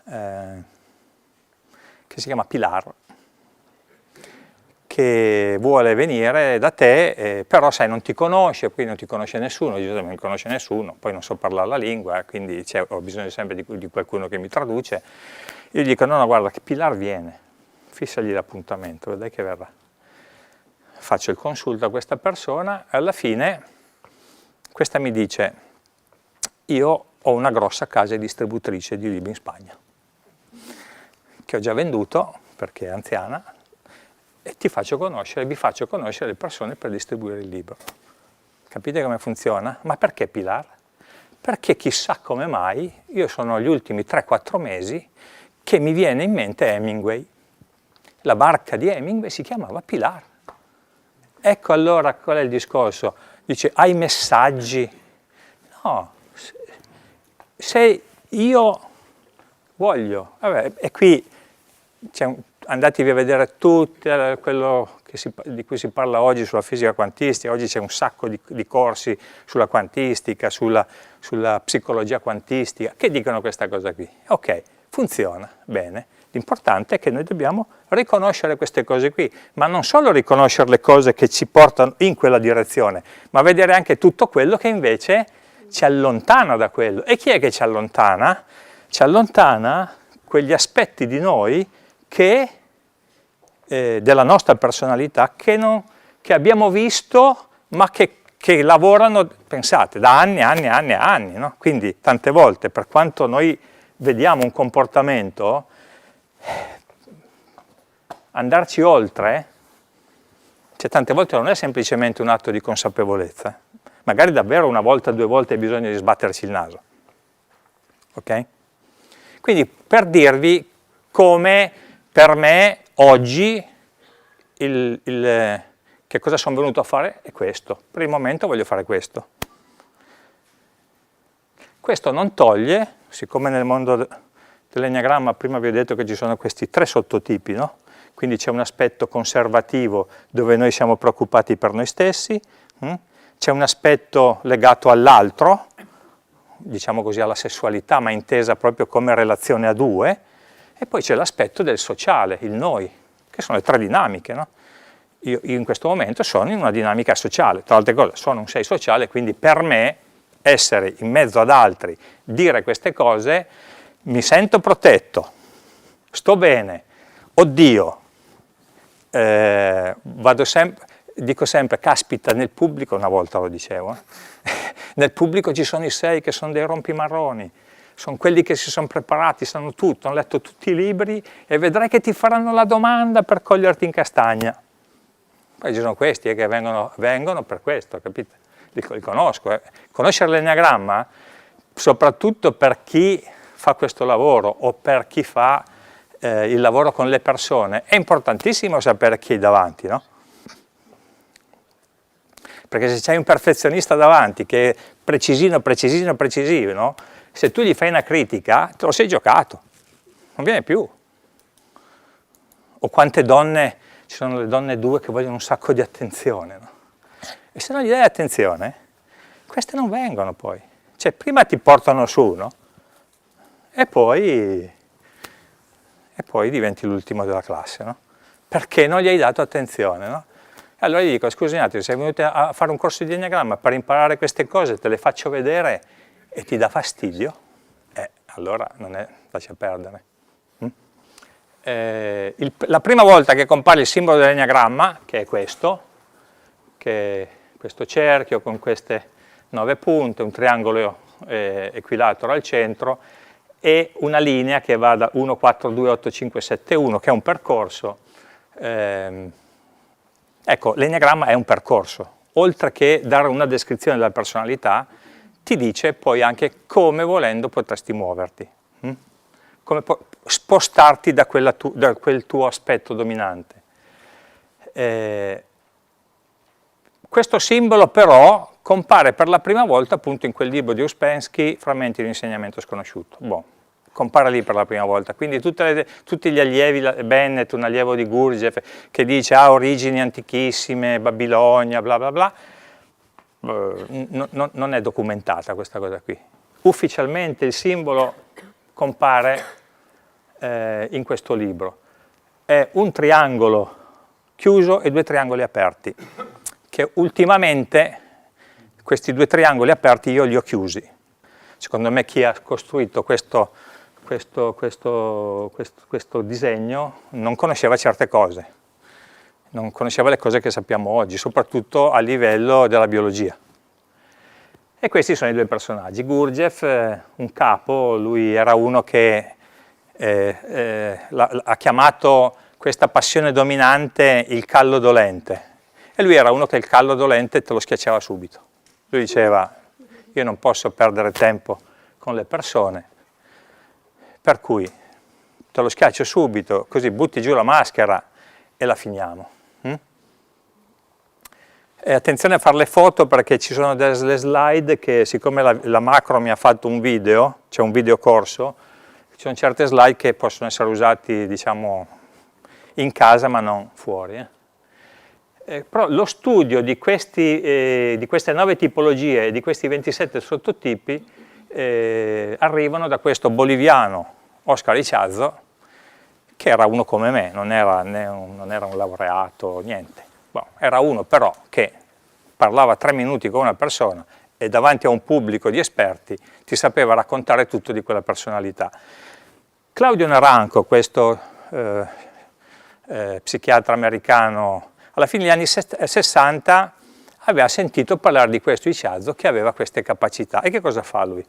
che si chiama Pilar, che vuole venire da te, però sai non ti conosce, qui non ti conosce nessuno, Giuseppe non mi conosce nessuno, poi non so parlare la lingua, quindi ho bisogno sempre di qualcuno che mi traduce. Io gli dico no, no, guarda che Pilar viene, fissagli l'appuntamento, vedrai che verrà. Faccio il consulto a questa persona e alla fine questa mi dice io ho una grossa casa distributrice di libri in Spagna che ho già venduto perché è anziana e vi faccio conoscere le persone per distribuire il libro. Capite come funziona? Ma perché Pilar? Perché chissà come mai io sono gli ultimi 3-4 mesi che mi viene in mente Hemingway. La barca di Hemingway si chiamava Pilar. Ecco allora qual è il discorso. Dice, hai messaggi? No, se io voglio, vabbè, e qui andatevi a vedere tutto quello di cui si parla oggi sulla fisica quantistica, oggi c'è un sacco di corsi sulla quantistica, sulla psicologia quantistica, che dicono questa cosa qui. Ok, funziona, bene. L'importante è che noi dobbiamo riconoscere queste cose qui, ma non solo riconoscere le cose che ci portano in quella direzione, ma vedere anche tutto quello che invece ci allontana da quello. E chi è che ci allontana? Ci allontana quegli aspetti di noi della nostra personalità che abbiamo visto, ma che lavorano, pensate, da anni e anni e anni e anni. No? Quindi tante volte, per quanto noi vediamo un comportamento, andarci oltre, cioè tante volte non è semplicemente un atto di consapevolezza, magari davvero una volta, 2 volte hai bisogno di sbatterci il naso, ok? Quindi per dirvi come per me oggi che cosa sono venuto a fare è questo, per il momento voglio fare questo. Questo non toglie, siccome nel mondo dell'enneagramma prima vi ho detto che ci sono questi 3 sottotipi, no? Quindi c'è un aspetto conservativo dove noi siamo preoccupati per noi stessi, c'è un aspetto legato all'altro, diciamo così alla sessualità, ma intesa proprio come relazione a 2, e poi c'è l'aspetto del sociale, il noi, che sono le 3 dinamiche. No? Io in questo momento sono in una dinamica sociale, tra altre cose sono un 6 sociale, quindi per me essere in mezzo ad altri, dire queste cose, mi sento protetto, sto bene, oddio, dico sempre, caspita, nel pubblico, una volta lo dicevo, nel pubblico ci sono i 6 che sono dei rompimarroni, sono quelli che si sono preparati, sanno tutto, hanno letto tutti i libri e vedrai che ti faranno la domanda per coglierti in castagna. Poi ci sono questi che vengono per questo, capite? Li conosco. Conoscere l'enneagramma, soprattutto per chi fa questo lavoro o per chi fa il lavoro con le persone, è importantissimo sapere chi è davanti, no? Perché se c'hai un perfezionista davanti che è precisino, se tu gli fai una critica, te lo sei giocato, non viene più. O quante donne, ci sono le donne 2 che vogliono un sacco di attenzione, no? E se non gli dai attenzione, queste non vengono poi. Cioè prima ti portano su, no? E poi diventi l'ultimo della classe, no? Perché non gli hai dato attenzione, no? E allora gli dico, scusi un attimo, sei venuto a fare un corso di enneagramma per imparare queste cose, te le faccio vedere e ti dà fastidio? Allora lascia perdere. La prima volta che compare il simbolo dell'enneagramma, che è questo cerchio con queste 9 punte, un triangolo equilatero al centro e una linea che va da 1, 4, 2, 8, 5, 7, 1, che è un percorso. Ecco, l'enneagramma è un percorso, oltre che dare una descrizione della personalità, ti dice poi anche come volendo potresti muoverti, come spostarti da quel tuo aspetto dominante. Questo simbolo però compare per la prima volta appunto in quel libro di Ouspensky, Frammenti di un insegnamento sconosciuto. Compare lì per la prima volta, quindi tutti gli allievi, Bennett, un allievo di Gurdjieff, che dice ha origini antichissime, Babilonia, bla bla bla, non è documentata questa cosa qui. Ufficialmente il simbolo compare in questo libro. È un triangolo chiuso e 2 triangoli aperti, che ultimamente questi 2 triangoli aperti io li ho chiusi. Secondo me chi ha costruito questo disegno non conosceva certe cose, non conosceva le cose che sappiamo oggi, soprattutto a livello della biologia. E questi sono i 2 personaggi. Gurdjieff, un capo, lui era uno che ha chiamato questa passione dominante il callo dolente, e lui era uno che il callo dolente te lo schiacciava subito. Lui diceva: io non posso perdere tempo con le persone, per cui te lo schiaccio subito, così butti giù la maschera e la finiamo. E attenzione a fare le foto, perché ci sono delle slide che, siccome la macro mi ha fatto un video, c'è un video corso, ci sono certe slide che possono essere usati, diciamo, in casa ma non fuori. Però lo studio di queste 9 tipologie e di questi 27 sottotipi arrivano da questo boliviano Oscar Ichazo, che era uno come me, non era un laureato, niente. Era uno però che parlava 3 minuti con una persona e davanti a un pubblico di esperti ti sapeva raccontare tutto di quella personalità. Claudio Naranco, questo psichiatra americano, alla fine degli anni 60 aveva sentito parlare di questo Ichazo che aveva queste capacità. E che cosa fa lui?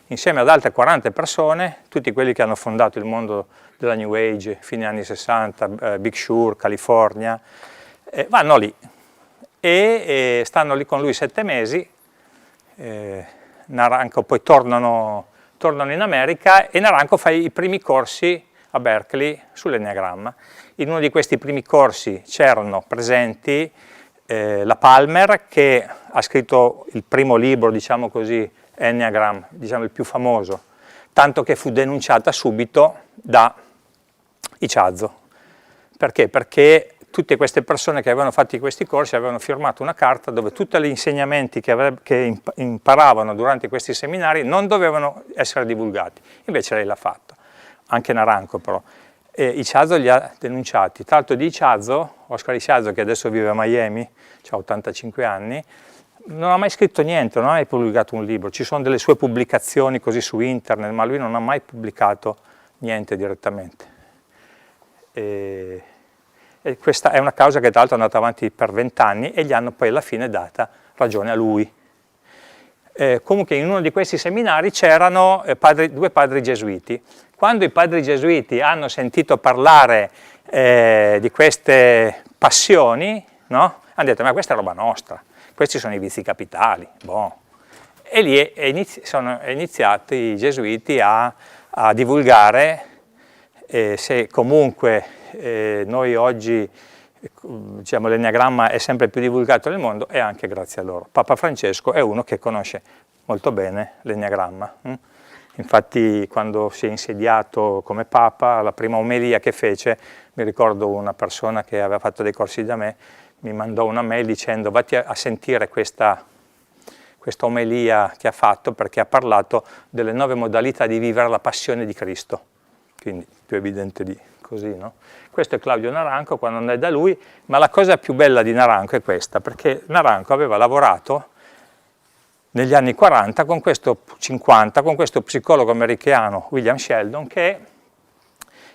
Insieme ad altre 40 persone, tutti quelli che hanno fondato il mondo della New Age, fine anni 60, Big Sur, California, vanno lì e stanno lì con lui 7 mesi. Naranco poi tornano in America e Naranco fa i primi corsi a Berkeley sull'enneagramma. In uno di questi primi corsi c'erano presenti la Palmer, che ha scritto il primo libro, diciamo così, Enneagram, diciamo il più famoso, tanto che fu denunciata subito da Ichazo. Perché? Perché tutte queste persone che avevano fatto questi corsi avevano firmato una carta dove tutti gli insegnamenti che imparavano durante questi seminari non dovevano essere divulgati. Invece lei l'ha fatto, anche Naranco però. E Ichazo li ha denunciati. Tra l'altro di Ichazo, Oscar Ichazo, che adesso vive a Miami, ha 85 anni, non ha mai scritto niente, non ha mai pubblicato un libro. Ci sono delle sue pubblicazioni così su internet, ma lui non ha mai pubblicato niente direttamente. E questa è una causa che tra l'altro è andata avanti per 20 anni e gli hanno poi alla fine data ragione a lui. Comunque in uno di questi seminari c'erano 2 padri gesuiti. Quando i padri gesuiti hanno sentito parlare di queste passioni, no? Hanno detto: ma questa è roba nostra, questi sono i vizi capitali. Boh. E lì sono iniziati i gesuiti a divulgare, se comunque noi oggi, diciamo, l'enneagramma è sempre più divulgato nel mondo, è anche grazie a loro. Papa Francesco è uno che conosce molto bene l'enneagramma. Infatti quando si è insediato come Papa, la prima omelia che fece, mi ricordo una persona che aveva fatto dei corsi da me, mi mandò una mail dicendo: vatti a sentire questa omelia che ha fatto, perché ha parlato delle 9 modalità di vivere la passione di Cristo. Quindi più evidente di così, no? Questo è Claudio Naranco quando andai da lui, ma la cosa più bella di Naranco è questa, perché Naranco aveva lavorato negli anni 40 con questo 50, con questo psicologo americano William Sheldon, che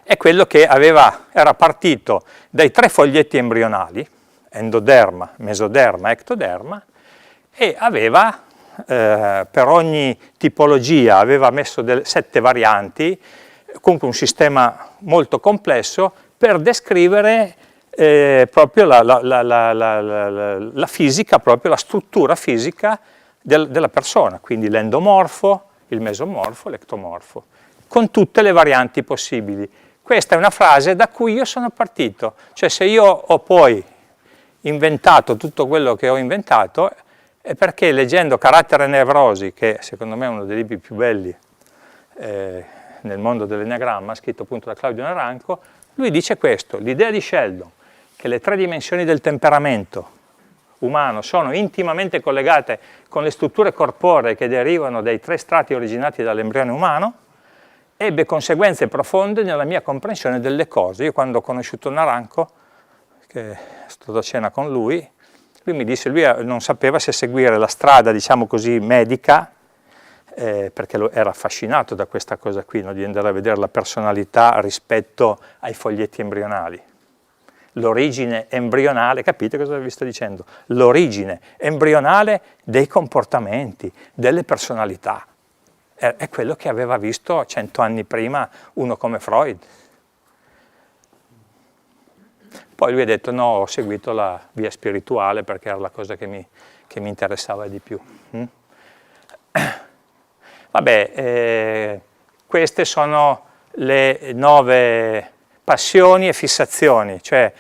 è quello che era partito dai 3 foglietti embrionali, endoderma, mesoderma, ectoderma, e aveva per ogni tipologia aveva messo 7 varianti, comunque un sistema molto complesso per descrivere proprio la fisica, proprio la struttura fisica della persona, quindi l'endomorfo, il mesomorfo, l'ectomorfo, con tutte le varianti possibili. Questa è una frase da cui io sono partito, cioè se io ho poi inventato tutto quello che ho inventato è perché leggendo Carattere e Nevrosi, che secondo me è uno dei libri più belli nel mondo dell'enneagramma, scritto appunto da Claudio Naranco, lui dice questo: l'idea di Sheldon che le 3 dimensioni del temperamento umano sono intimamente collegate con le strutture corporee che derivano dai 3 strati originati dall'embrione umano, ebbe conseguenze profonde nella mia comprensione delle cose. Io quando ho conosciuto Naranco, che è stato a cena con lui mi disse, lui non sapeva se seguire la strada, diciamo così, medica, perché era affascinato da questa cosa qui, no? Di andare a vedere la personalità rispetto ai foglietti embrionali. L'origine embrionale, capite cosa vi sto dicendo? L'origine embrionale dei comportamenti, delle personalità. È quello che aveva visto 100 anni prima uno come Freud. Poi lui ha detto no, ho seguito la via spirituale perché era la cosa che mi interessava di più. Vabbè, queste sono le 9 passioni e fissazioni, cioè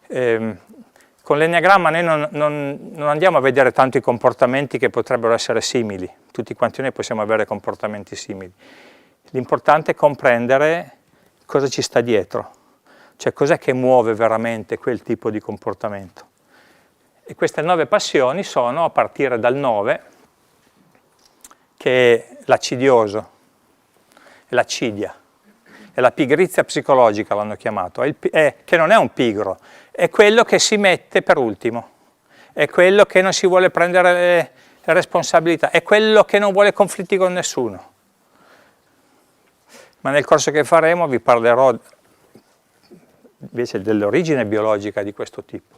con l'enneagramma noi non andiamo a vedere tanto i comportamenti che potrebbero essere simili, tutti quanti noi possiamo avere comportamenti simili. L'importante è comprendere cosa ci sta dietro. Cioè cos'è che muove veramente quel tipo di comportamento. E queste 9 passioni sono, a partire dal 9, che è l'accidioso, è l'accidia, è la pigrizia psicologica l'hanno chiamato, che non è un pigro, è quello che si mette per ultimo, è quello che non si vuole prendere le responsabilità, è quello che non vuole conflitti con nessuno. Ma nel corso che faremo vi parlerò invece dell'origine biologica di questo tipo.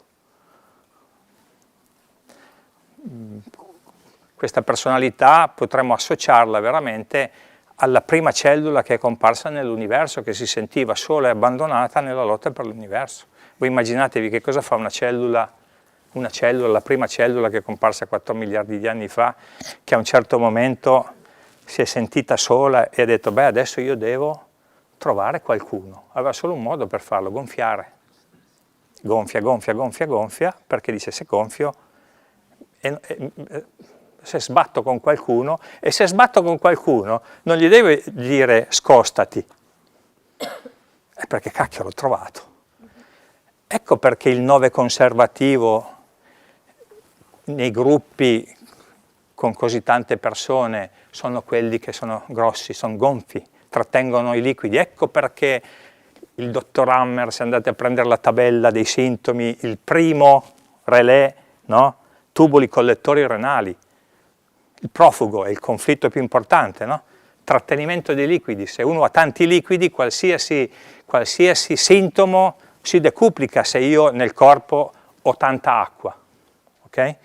Questa personalità potremmo associarla veramente alla prima cellula che è comparsa nell'universo, che si sentiva sola e abbandonata nella lotta per l'universo. Voi immaginatevi che cosa fa una cellula, la prima cellula che è comparsa 4 miliardi di anni fa, che a un certo momento si è sentita sola e ha detto, beh, adesso io devo trovare qualcuno. Aveva solo un modo per farlo, gonfiare. Gonfia, gonfia, gonfia, gonfia, perché dice se gonfio, se sbatto con qualcuno, e se sbatto con qualcuno non gli deve dire scostati, è perché cacchio l'ho trovato. Ecco perché il 9 conservativo nei gruppi con così tante persone sono quelli che sono grossi, sono gonfi, trattengono i liquidi. Ecco perché il dottor Hammer, se andate a prendere la tabella dei sintomi, il primo relè, no? Tubuli collettori renali, il profugo è il conflitto più importante, no? Trattenimento dei liquidi, se uno ha tanti liquidi qualsiasi sintomo si decuplica se io nel corpo ho tanta acqua, ok?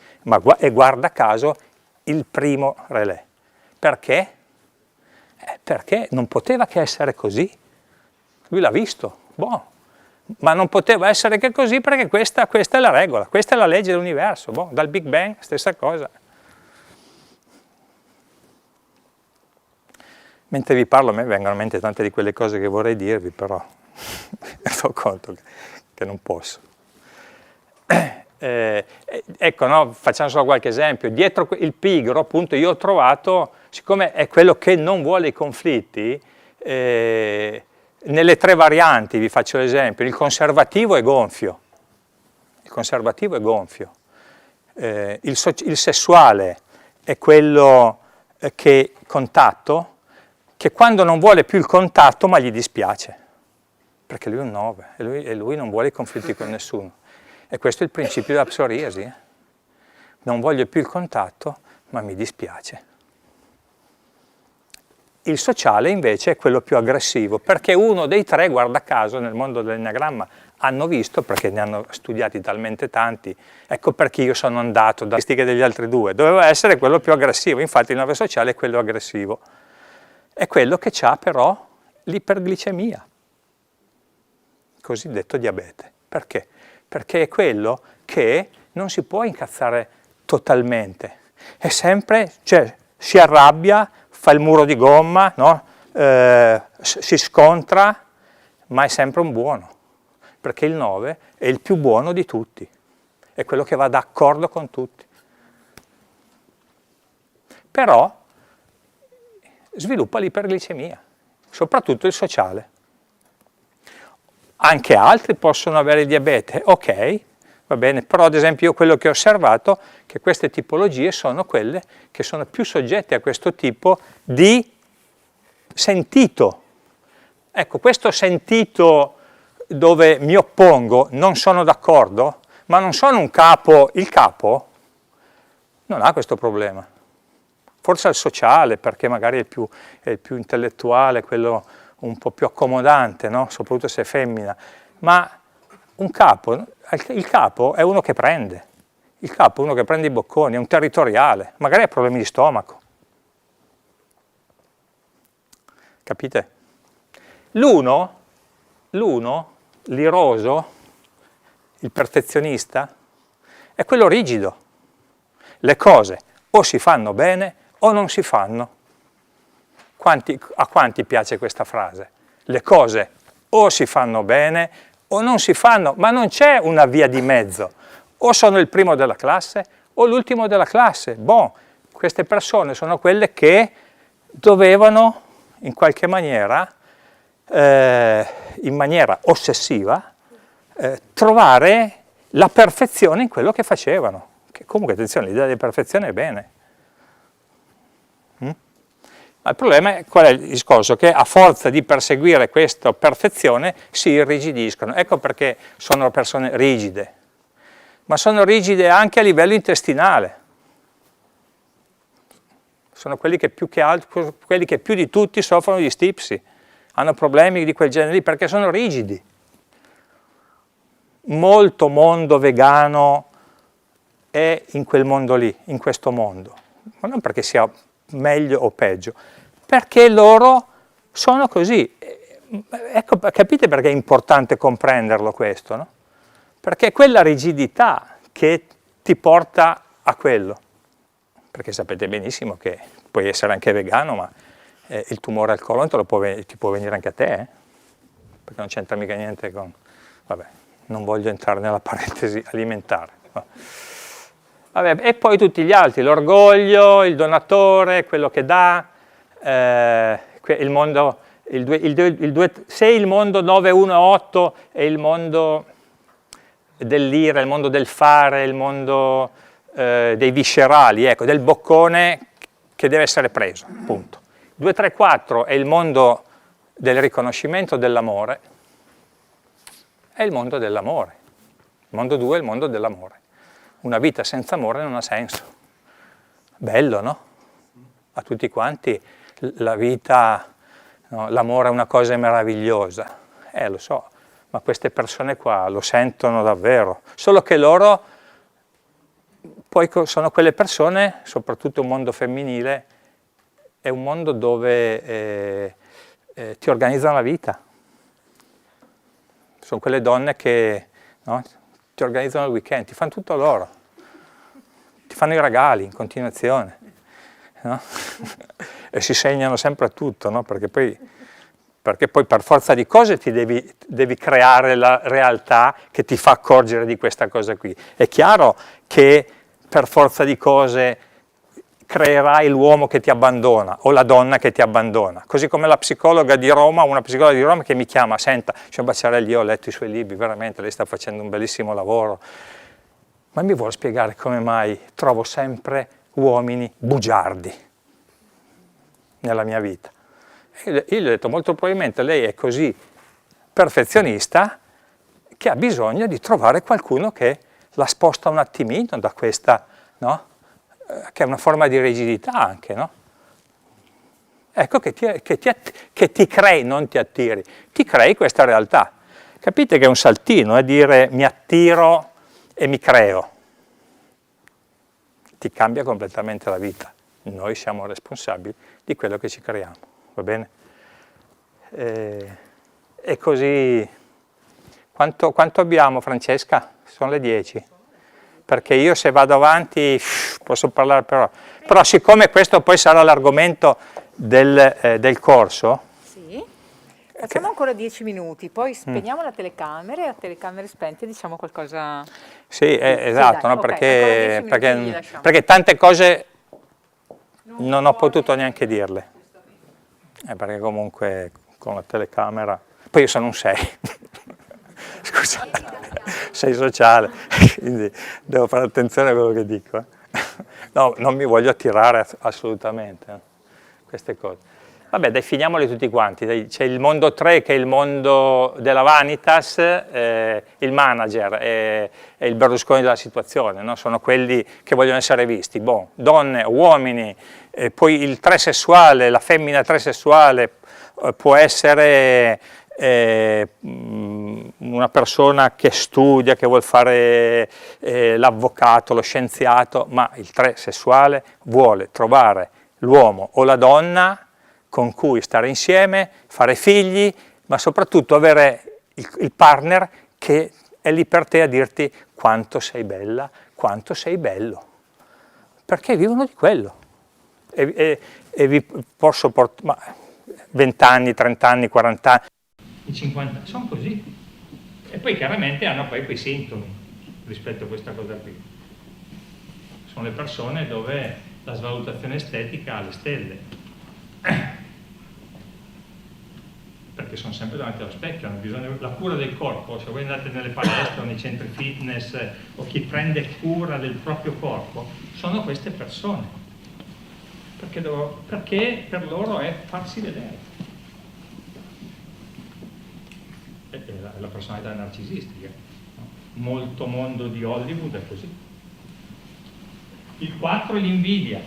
E guarda caso il primo relè. Perché? Perché non poteva che essere così. Lui l'ha visto, boh. Ma non poteva essere che così perché questa è la regola, questa è la legge dell'universo, boh. Dal Big Bang stessa cosa. Mentre vi parlo a me vengono in mente tante di quelle cose che vorrei dirvi, però mi rendo conto che non posso. Ecco, no, facciamo solo qualche esempio. Dietro il pigro, appunto, io ho trovato, siccome è quello che non vuole i conflitti, nelle 3 varianti, vi faccio l'esempio, il conservativo è gonfio, il sessuale è quello che contatto, che quando non vuole più il contatto ma gli dispiace, perché lui è un 9 e lui non vuole i conflitti con nessuno. E questo è il principio della psoriasi. Non voglio più il contatto, ma mi dispiace. Il sociale invece è quello più aggressivo, perché uno dei 3, guarda caso, nel mondo dell'enneagramma hanno visto, perché ne hanno studiati talmente tanti, ecco perché io sono andato dalle statistiche degli altri 2, doveva essere quello più aggressivo, infatti il 9 sociale è quello aggressivo, è quello che ha però l'iperglicemia, cosiddetto diabete. Perché? Perché è quello che non si può incazzare totalmente, è sempre, cioè si arrabbia, fa il muro di gomma, no? Si scontra, ma è sempre un buono, perché il 9 è il più buono di tutti, è quello che va d'accordo con tutti. Però sviluppa l'iperglicemia, soprattutto il sociale. Anche altri possono avere diabete, ok, va bene, però ad esempio io quello che ho osservato è che queste tipologie sono quelle che sono più soggette a questo tipo di sentito. Ecco, questo sentito dove mi oppongo, non sono d'accordo, ma non sono un capo, il capo non ha questo problema. Forse al sociale, perché magari è il più intellettuale, quello un po' più accomodante, no? Soprattutto se è femmina, ma un capo, il capo è uno che prende, il capo è uno che prende i bocconi, è un territoriale, magari ha problemi di stomaco. Capite? L'uno, l'iroso, il perfezionista, è quello rigido. Le cose o si fanno bene o non si fanno. A quanti piace questa frase? Le cose o si fanno bene o non si fanno, ma non c'è una via di mezzo. O sono il primo della classe o l'ultimo della classe. Boh, queste persone sono quelle che dovevano in qualche maniera, in maniera ossessiva, trovare la perfezione in quello che facevano. Che comunque, attenzione, l'idea di perfezione è bene. Ma il problema è qual è il discorso? Che a forza di perseguire questa perfezione si irrigidiscono. Ecco perché sono persone rigide. Ma sono rigide anche a livello intestinale. Sono quelli che più di tutti soffrono di stipsi, hanno problemi di quel genere lì perché sono rigidi. Molto mondo vegano è in quel mondo lì, in questo mondo, ma non perché sia meglio o peggio, perché loro sono così. Ecco, capite perché è importante comprenderlo questo, no? Perché è quella rigidità che ti porta a quello. Perché sapete benissimo che puoi essere anche vegano, ma il tumore al colon ti può venire anche a te, perché non c'entra mica niente con... Vabbè, non voglio entrare nella parentesi alimentare. Vabbè, e poi tutti gli altri, l'orgoglio, il donatore, quello che dà, il mondo, se il mondo 918 è il mondo dell'ira, il mondo del fare, il mondo dei viscerali, ecco, del boccone che deve essere preso, punto. 234 è il mondo del riconoscimento dell'amore, è il mondo dell'amore. Il mondo 2 è il mondo dell'amore. Una vita senza amore non ha senso. Bello, no? A tutti quanti la vita, no? L'amore è una cosa meravigliosa. Lo so, ma queste persone qua lo sentono davvero. Solo che loro poi sono quelle persone, soprattutto un mondo femminile, è un mondo dove ti organizzano la vita. Sono quelle donne che, no, ti organizzano il weekend, ti fanno tutto loro, ti fanno i regali in continuazione, no? E si segnano sempre a tutto, no? Perché poi per forza di cose ti devi creare la realtà che ti fa accorgere di questa cosa qui. È chiaro che per forza di cose creerai l'uomo che ti abbandona o la donna che ti abbandona, così come la psicologa di Roma, una psicologa di Roma che mi chiama, senta, signor Bacciarelli, io ho letto i suoi libri, veramente lei sta facendo un bellissimo lavoro, ma mi vuole spiegare come mai trovo sempre uomini bugiardi nella mia vita? E io gli ho detto, molto probabilmente lei è così perfezionista che ha bisogno di trovare qualcuno che la sposta un attimino da questa, no? Che è una forma di rigidità anche, no? Ecco che ti crei, non ti attiri, ti crei questa realtà. Capite che è un saltino, è dire mi attiro e mi creo. Ti cambia completamente la vita. Noi siamo responsabili di quello che ci creiamo, va bene? E così, quanto abbiamo, Francesca? Sono le 10. Perché io se vado avanti posso parlare per ore. Però siccome questo poi sarà l'argomento del corso... Sì, facciamo ancora 10 minuti, poi spegniamo la telecamera e a telecamere spente diciamo qualcosa... Sì, esatto, dai, no? Okay, perché tante cose non ho potuto neanche dirle. Perché comunque con la telecamera... Poi io sono un 6. Scusate, sei sociale, quindi devo fare attenzione a quello che dico. No, non mi voglio attirare assolutamente queste cose. Vabbè, dai, finiamoli tutti quanti. C'è il mondo 3 che è il mondo della vanitas, il manager e il Berlusconi della situazione, no? Sono quelli che vogliono essere visti, bon, donne, uomini, poi il 3 sessuale, la femmina 3 sessuale può essere una persona che studia, che vuole fare l'avvocato, lo scienziato, ma il 3 sessuale vuole trovare l'uomo o la donna con cui stare insieme, fare figli, ma soprattutto avere il partner che è lì per te a dirti quanto sei bella, quanto sei bello, perché vivono di quello. E vi posso portare 20 anni, 30 anni, 40 anni, i 50 sono così. E poi chiaramente hanno poi quei sintomi rispetto a questa cosa qui. Sono le persone dove la svalutazione estetica ha le stelle. Perché sono sempre davanti allo specchio, hanno bisogno della cura del corpo. Se voi andate nelle palestre o nei centri fitness o chi prende cura del proprio corpo, sono queste persone. Perché per loro è farsi vedere. È la personalità narcisistica. Molto mondo di Hollywood è così. Il 4 è l'invidia.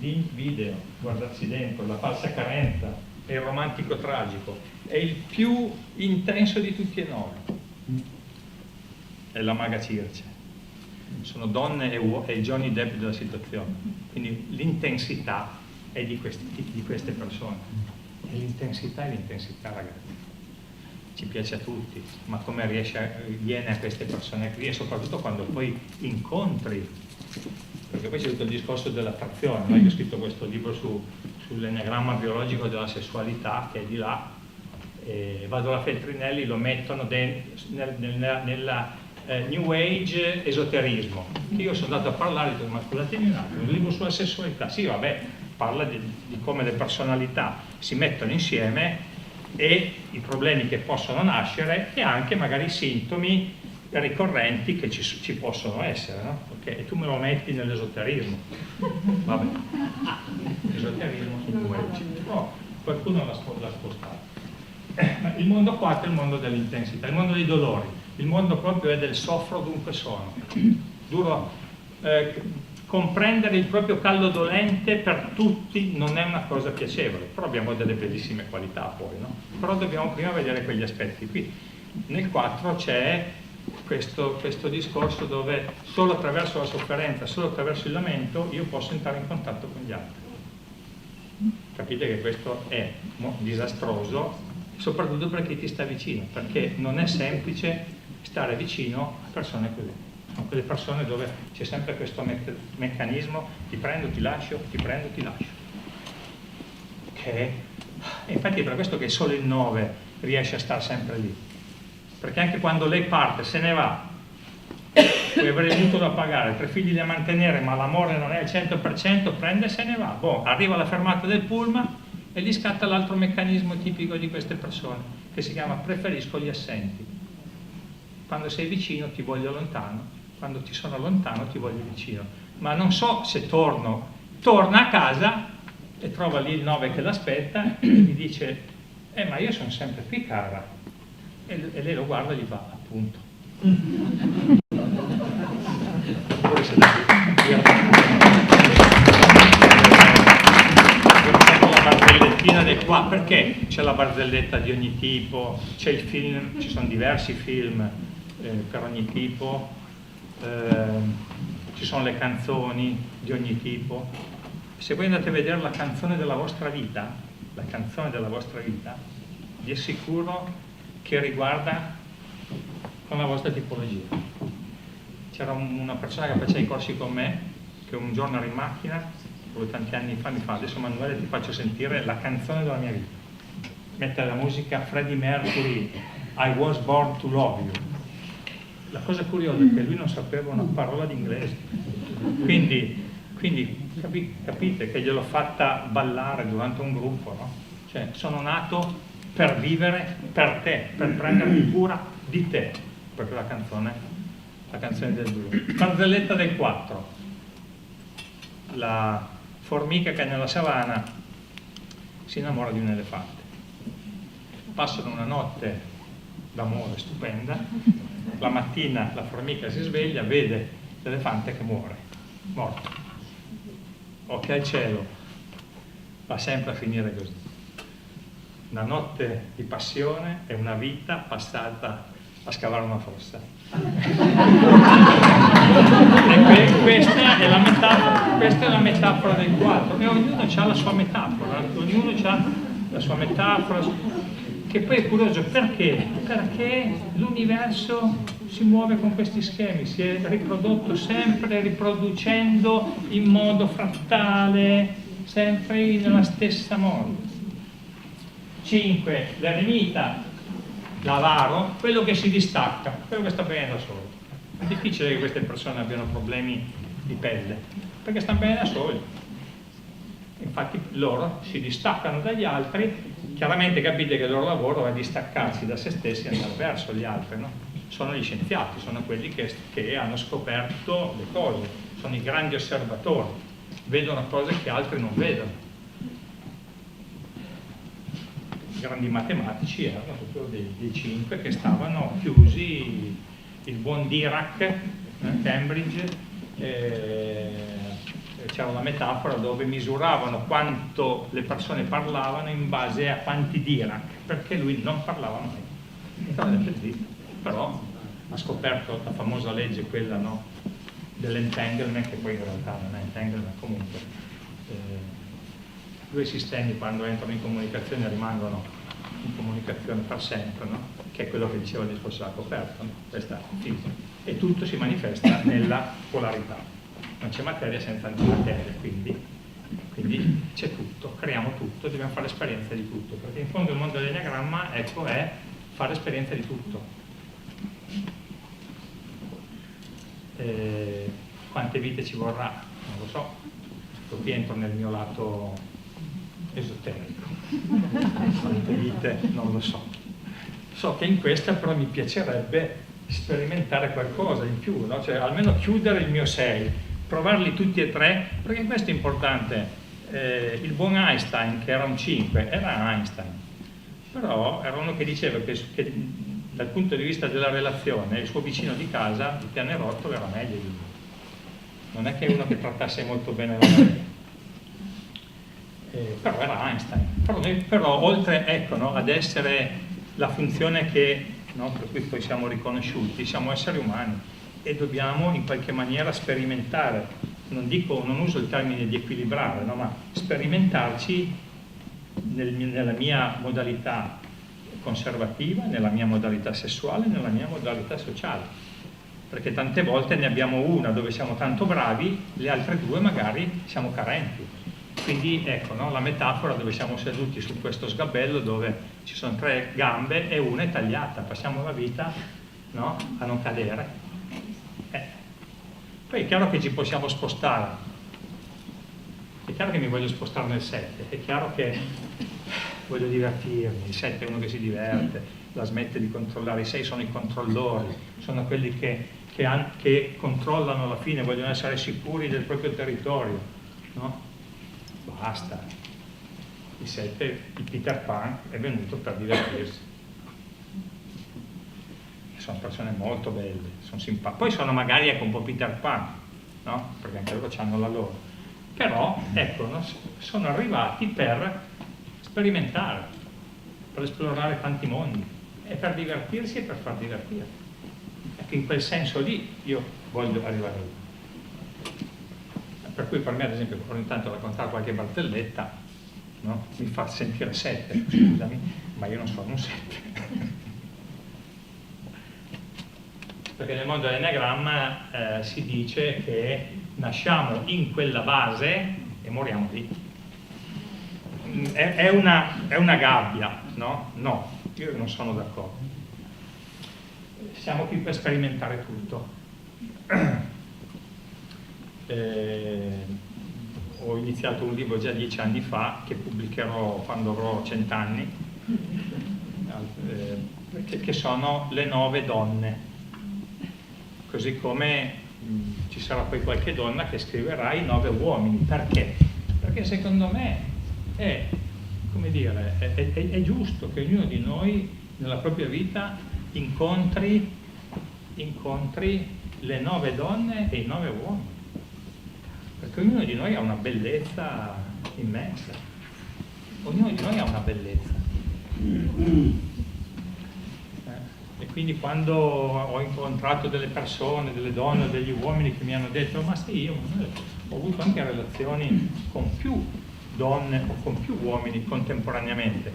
L'invidia, guardarsi dentro, la falsa carenza. È il romantico tragico, è il più intenso di tutti e noi. È la maga Circe. Sono donne e i Johnny Depp della situazione. Quindi l'intensità è di queste persone. E l'intensità è l'intensità, ragazzi. Ci piace a tutti, ma come viene a queste persone qui, e soprattutto quando poi incontri, perché poi c'è tutto il discorso dell'attrazione, no? Io ho scritto questo libro sull'enneagramma biologico della sessualità, che è di là, vado alla Feltrinelli, lo mettono nella New Age esoterismo. Io sono andato a parlare, dico, ma scusatemi un attimo, un libro sulla sessualità, sì vabbè, parla di come le personalità si mettono insieme e i problemi che possono nascere e anche magari i sintomi ricorrenti che ci possono essere, no? Perché tu me lo metti nell'esoterismo, vabbè, esoterismo su New Age, però qualcuno l'ha spostato. Il mondo 4 è il mondo dell'intensità, il mondo dei dolori, il mondo proprio è del soffro dunque sono. Duro, comprendere il proprio callo dolente per tutti non è una cosa piacevole, però abbiamo delle bellissime qualità poi, no? Però dobbiamo prima vedere quegli aspetti qui. Nel 4 c'è questo discorso dove solo attraverso la sofferenza, solo attraverso il lamento io posso entrare in contatto con gli altri. Capite che questo è disastroso, soprattutto per chi ti sta vicino, perché non è semplice stare vicino a persone così. Sono quelle persone dove c'è sempre questo meccanismo, ti prendo, ti lascio, ti prendo, ti lascio. E infatti è per questo che solo il 9 riesce a stare sempre lì. Perché anche quando lei parte, se ne va, poi avrei avuto da pagare, 3 figli da mantenere, ma l'amore non è al 100%, prende e se ne va. Boh, arriva alla fermata del pullman e gli scatta l'altro meccanismo tipico di queste persone, che si chiama preferisco gli assenti. Quando sei vicino ti voglio lontano, quando ti sono lontano ti voglio vicino. Ma non so se torna a casa e trova lì il 9 che l'aspetta e gli dice ma io sono sempre qui, cara. E lei lo guarda e gli fa, appunto. La barzellettina del qua, perché c'è la barzelletta di ogni tipo, c'è il film, ci sono diversi film per ogni tipo, ci sono le canzoni di ogni tipo. Se voi andate a vedere la canzone della vostra vita, vi assicuro che riguarda con la vostra tipologia. C'era una persona che faceva i corsi con me, che un giorno era in macchina, tanti anni fa, mi fa, adesso Manuele ti faccio sentire la canzone della mia vita. Mette la musica Freddie Mercury, I Was Born to Love You. La cosa curiosa è che lui non sapeva una parola di inglese, quindi capite che gliel'ho fatta ballare durante un gruppo, no? Cioè sono nato per vivere per te, per prendermi cura di te, perché la canzone del 2. Barzelletta del 4. La formica che è nella savana si innamora di un elefante. Passano una notte d'amore stupenda, la mattina la formica si sveglia, vede l'elefante che muore, morto. Occhi al cielo, va sempre a finire così. Una notte di passione e una vita passata a scavare una fossa. E questa è la metafora del quadro, e ognuno ha la sua metafora, che poi è curioso perché? Perché l'universo si muove con questi schemi, si è riprodotto sempre riproducendo in modo frattale, sempre nella stessa modo. 5. L'eremita, l'avaro, quello che si distacca, quello che sta bene da solo. È difficile che queste persone abbiano problemi di pelle, perché stanno bene da soli. Infatti loro si distaccano dagli altri, chiaramente capite che il loro lavoro è distaccarsi da se stessi e andare verso gli altri, no? Sono gli scienziati, sono quelli che hanno scoperto le cose, sono i grandi osservatori, vedono cose che altri non vedono. I grandi matematici erano proprio dei 5 che stavano chiusi, il buon Dirac, Cambridge, c'era una metafora dove misuravano quanto le persone parlavano in base a quanti Dirac, perché lui non parlava mai. Però ha scoperto la famosa legge, quella, no, dell'entanglement, che poi in realtà non è entanglement, comunque due sistemi quando entrano in comunicazione rimangono in comunicazione per sempre, no? Che è quello che diceva il discorso della coperta, no? Questa è fisica. E tutto si manifesta nella polarità. Non c'è materia senza antimateria, quindi c'è tutto, creiamo tutto, dobbiamo fare esperienza di tutto, perché in fondo il mondo dell'enneagramma, ecco, è fare esperienza di tutto. Quante vite ci vorrà? Non lo so, qui entro nel mio lato esoterico. Quante vite? Non lo so. So che in questa però mi piacerebbe sperimentare qualcosa in più, no? Cioè almeno chiudere il mio 6, provarli tutti e tre, perché questo è importante. Il buon Einstein, che era un 5, era Einstein, però era uno che diceva che dal punto di vista della relazione il suo vicino di casa, il pianerottolo, era meglio di lui. Non è che è uno che trattasse molto bene la moglie, però era Einstein. Però oltre, ecco, no, ad essere la funzione che, no, per cui poi siamo riconosciuti, siamo esseri umani e dobbiamo in qualche maniera sperimentare, non uso il termine di equilibrare, no, ma sperimentarci nella mia modalità conservativa, nella mia modalità sessuale, nella mia modalità sociale, perché tante volte ne abbiamo una dove siamo tanto bravi, le altre due magari siamo carenti. Quindi ecco, no, la metafora dove siamo seduti su questo sgabello dove ci sono 3 gambe e una è tagliata, passiamo la vita, no, a non cadere. Poi è chiaro che ci possiamo spostare, è chiaro che mi voglio spostare nel 7, è chiaro che voglio divertirmi, il 7 è uno che si diverte, la smette di controllare, i 6 sono i controllori, sono quelli che controllano alla fine, vogliono essere sicuri del proprio territorio, no? Basta, il 7, il Peter Pan, è venuto per divertirsi. Sono persone molto belle, sono simpatiche, poi sono magari, ecco, un po' Peter Pan, no? Perché anche loro hanno la loro, però ecco, no? Sono arrivati per sperimentare, per esplorare tanti mondi e per divertirsi e per far divertire. Ecco, in quel senso lì io voglio arrivare lì. Per cui per me, ad esempio, ogni tanto raccontare qualche barzelletta, no? Mi fa sentire 7, scusami, ma io non sono un 7. Perché nel mondo dell'enneagramma si dice che nasciamo in quella base e moriamo lì. È una gabbia, no? No, io non sono d'accordo. Siamo qui per sperimentare tutto. Ho iniziato un libro già 10 anni fa, che pubblicherò quando avrò 100 anni, che sono le 9 donne. Così come ci sarà poi qualche donna che scriverà i 9 uomini. Perché? Perché secondo me è come dire, è giusto che ognuno di noi nella propria vita incontri le 9 donne e i 9 uomini, perché ognuno di noi ha una bellezza immensa, ognuno di noi ha una bellezza. E quindi quando ho incontrato delle persone, delle donne, degli uomini che mi hanno detto ma sì, io ho avuto anche relazioni con più donne o con più uomini contemporaneamente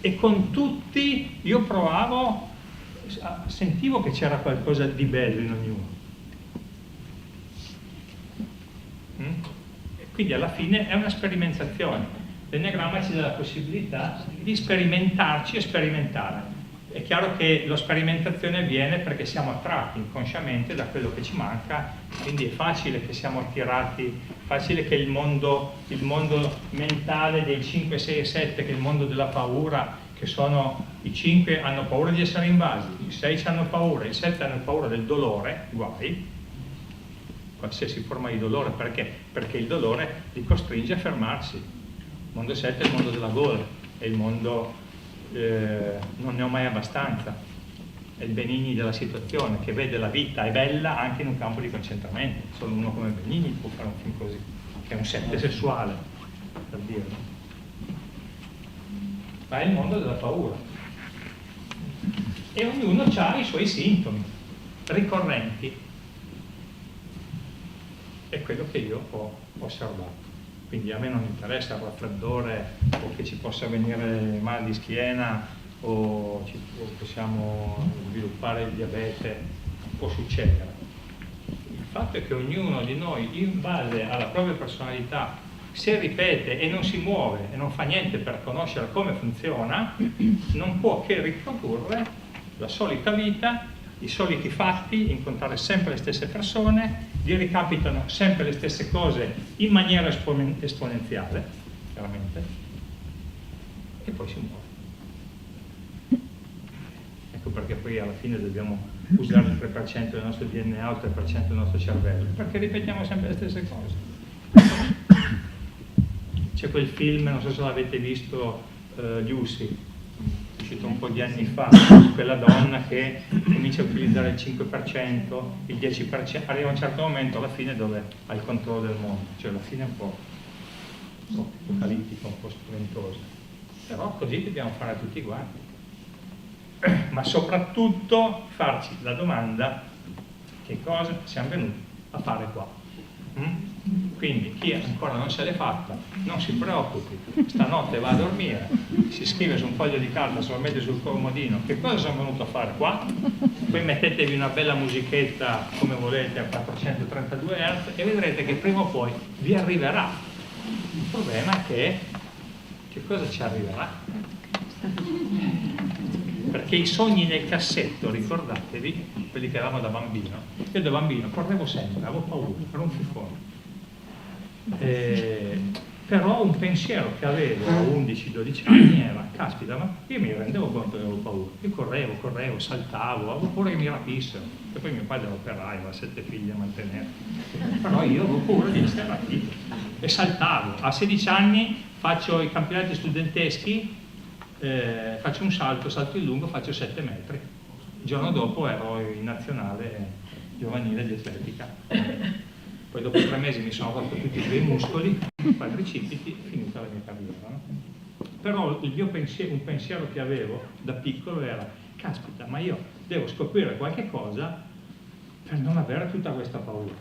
e con tutti io provavo, sentivo che c'era qualcosa di bello in ognuno. E quindi alla fine è una sperimentazione. L'enneagramma ci dà la possibilità di sperimentarci e sperimentare. È chiaro che la sperimentazione avviene perché siamo attratti inconsciamente da quello che ci manca, quindi è facile che siamo attirati, facile che il mondo mentale dei 5, 6 e 7, che è il mondo della paura, che sono i 5 hanno paura di essere invasi, i 6 hanno paura, i 7 hanno paura del dolore, guai, qualsiasi forma di dolore, perché? Perché il dolore li costringe a fermarsi. Il mondo 7 è il mondo della gola, è il mondo non ne ho mai abbastanza, è il Benigni della situazione, che vede la vita è bella anche in un campo di concentramento. Solo uno come Benigni può fare un film così, che è un 7 sessuale, per dirlo. Ma è il mondo della paura. E ognuno ha i suoi sintomi ricorrenti. È quello che io ho osservato. Quindi a me non interessa il raffreddore o che ci possa venire mal di schiena o possiamo sviluppare il diabete, può succedere. Il fatto è che ognuno di noi, in base alla propria personalità, se ripete e non si muove e non fa niente per conoscere come funziona, non può che riprodurre la solita vita, i soliti fatti, incontrare sempre le stesse persone, gli ricapitano sempre le stesse cose in maniera esponenziale, chiaramente, e poi si muove. Ecco perché poi alla fine dobbiamo usare il 3% del nostro DNA o il 3% del nostro cervello, perché ripetiamo sempre le stesse cose. C'è quel film, non so se l'avete visto, Lucy, uscito un po' di anni fa, quella donna che comincia a utilizzare il 5%, il 10%, arriva a un certo momento alla fine dove ha il controllo del mondo, cioè alla fine è un po' apocalittico, un po' spaventoso. Però così dobbiamo fare tutti quanti. Ma soprattutto farci la domanda: che cosa siamo venuti a fare qua? Quindi chi ancora non se l'è fatta non si preoccupi, stanotte va a dormire, si scrive su un foglio di carta, se lo mette sul comodino, che cosa sono venuto a fare qua, poi mettetevi una bella musichetta come volete a 432 Hz e vedrete che prima o poi vi arriverà. Il problema è che cosa ci arriverà? Perché i sogni nel cassetto, ricordatevi, quelli che avevamo da bambino, io da bambino correvo sempre, avevo paura, ero un fifone. Però un pensiero che avevo a 11-12 anni era: caspita, ma io mi rendevo conto che avevo paura, io correvo, saltavo, avevo paura che mi rapissero, e poi mio padre era operaio, aveva 7 figli a mantenere, però io avevo paura di essere rapito e saltavo. A 16 anni faccio i campionati studenteschi, faccio un salto in lungo, faccio 7 metri, il giorno dopo ero in nazionale giovanile di atletica. Poi dopo 3 mesi mi sono rotto tutti i miei muscoli, quadricipiti, finita la mia carriera. No? Però un pensiero che avevo da piccolo era: caspita, ma io devo scoprire qualche cosa per non avere tutta questa paura.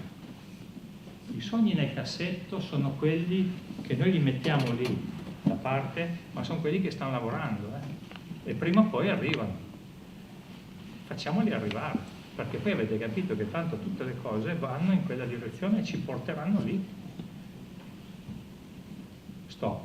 I sogni nel cassetto sono quelli che noi li mettiamo lì da parte, ma sono quelli che stanno lavorando, e prima o poi arrivano. Facciamoli arrivare. Perché poi avete capito che tanto tutte le cose vanno in quella direzione e ci porteranno lì. Stop.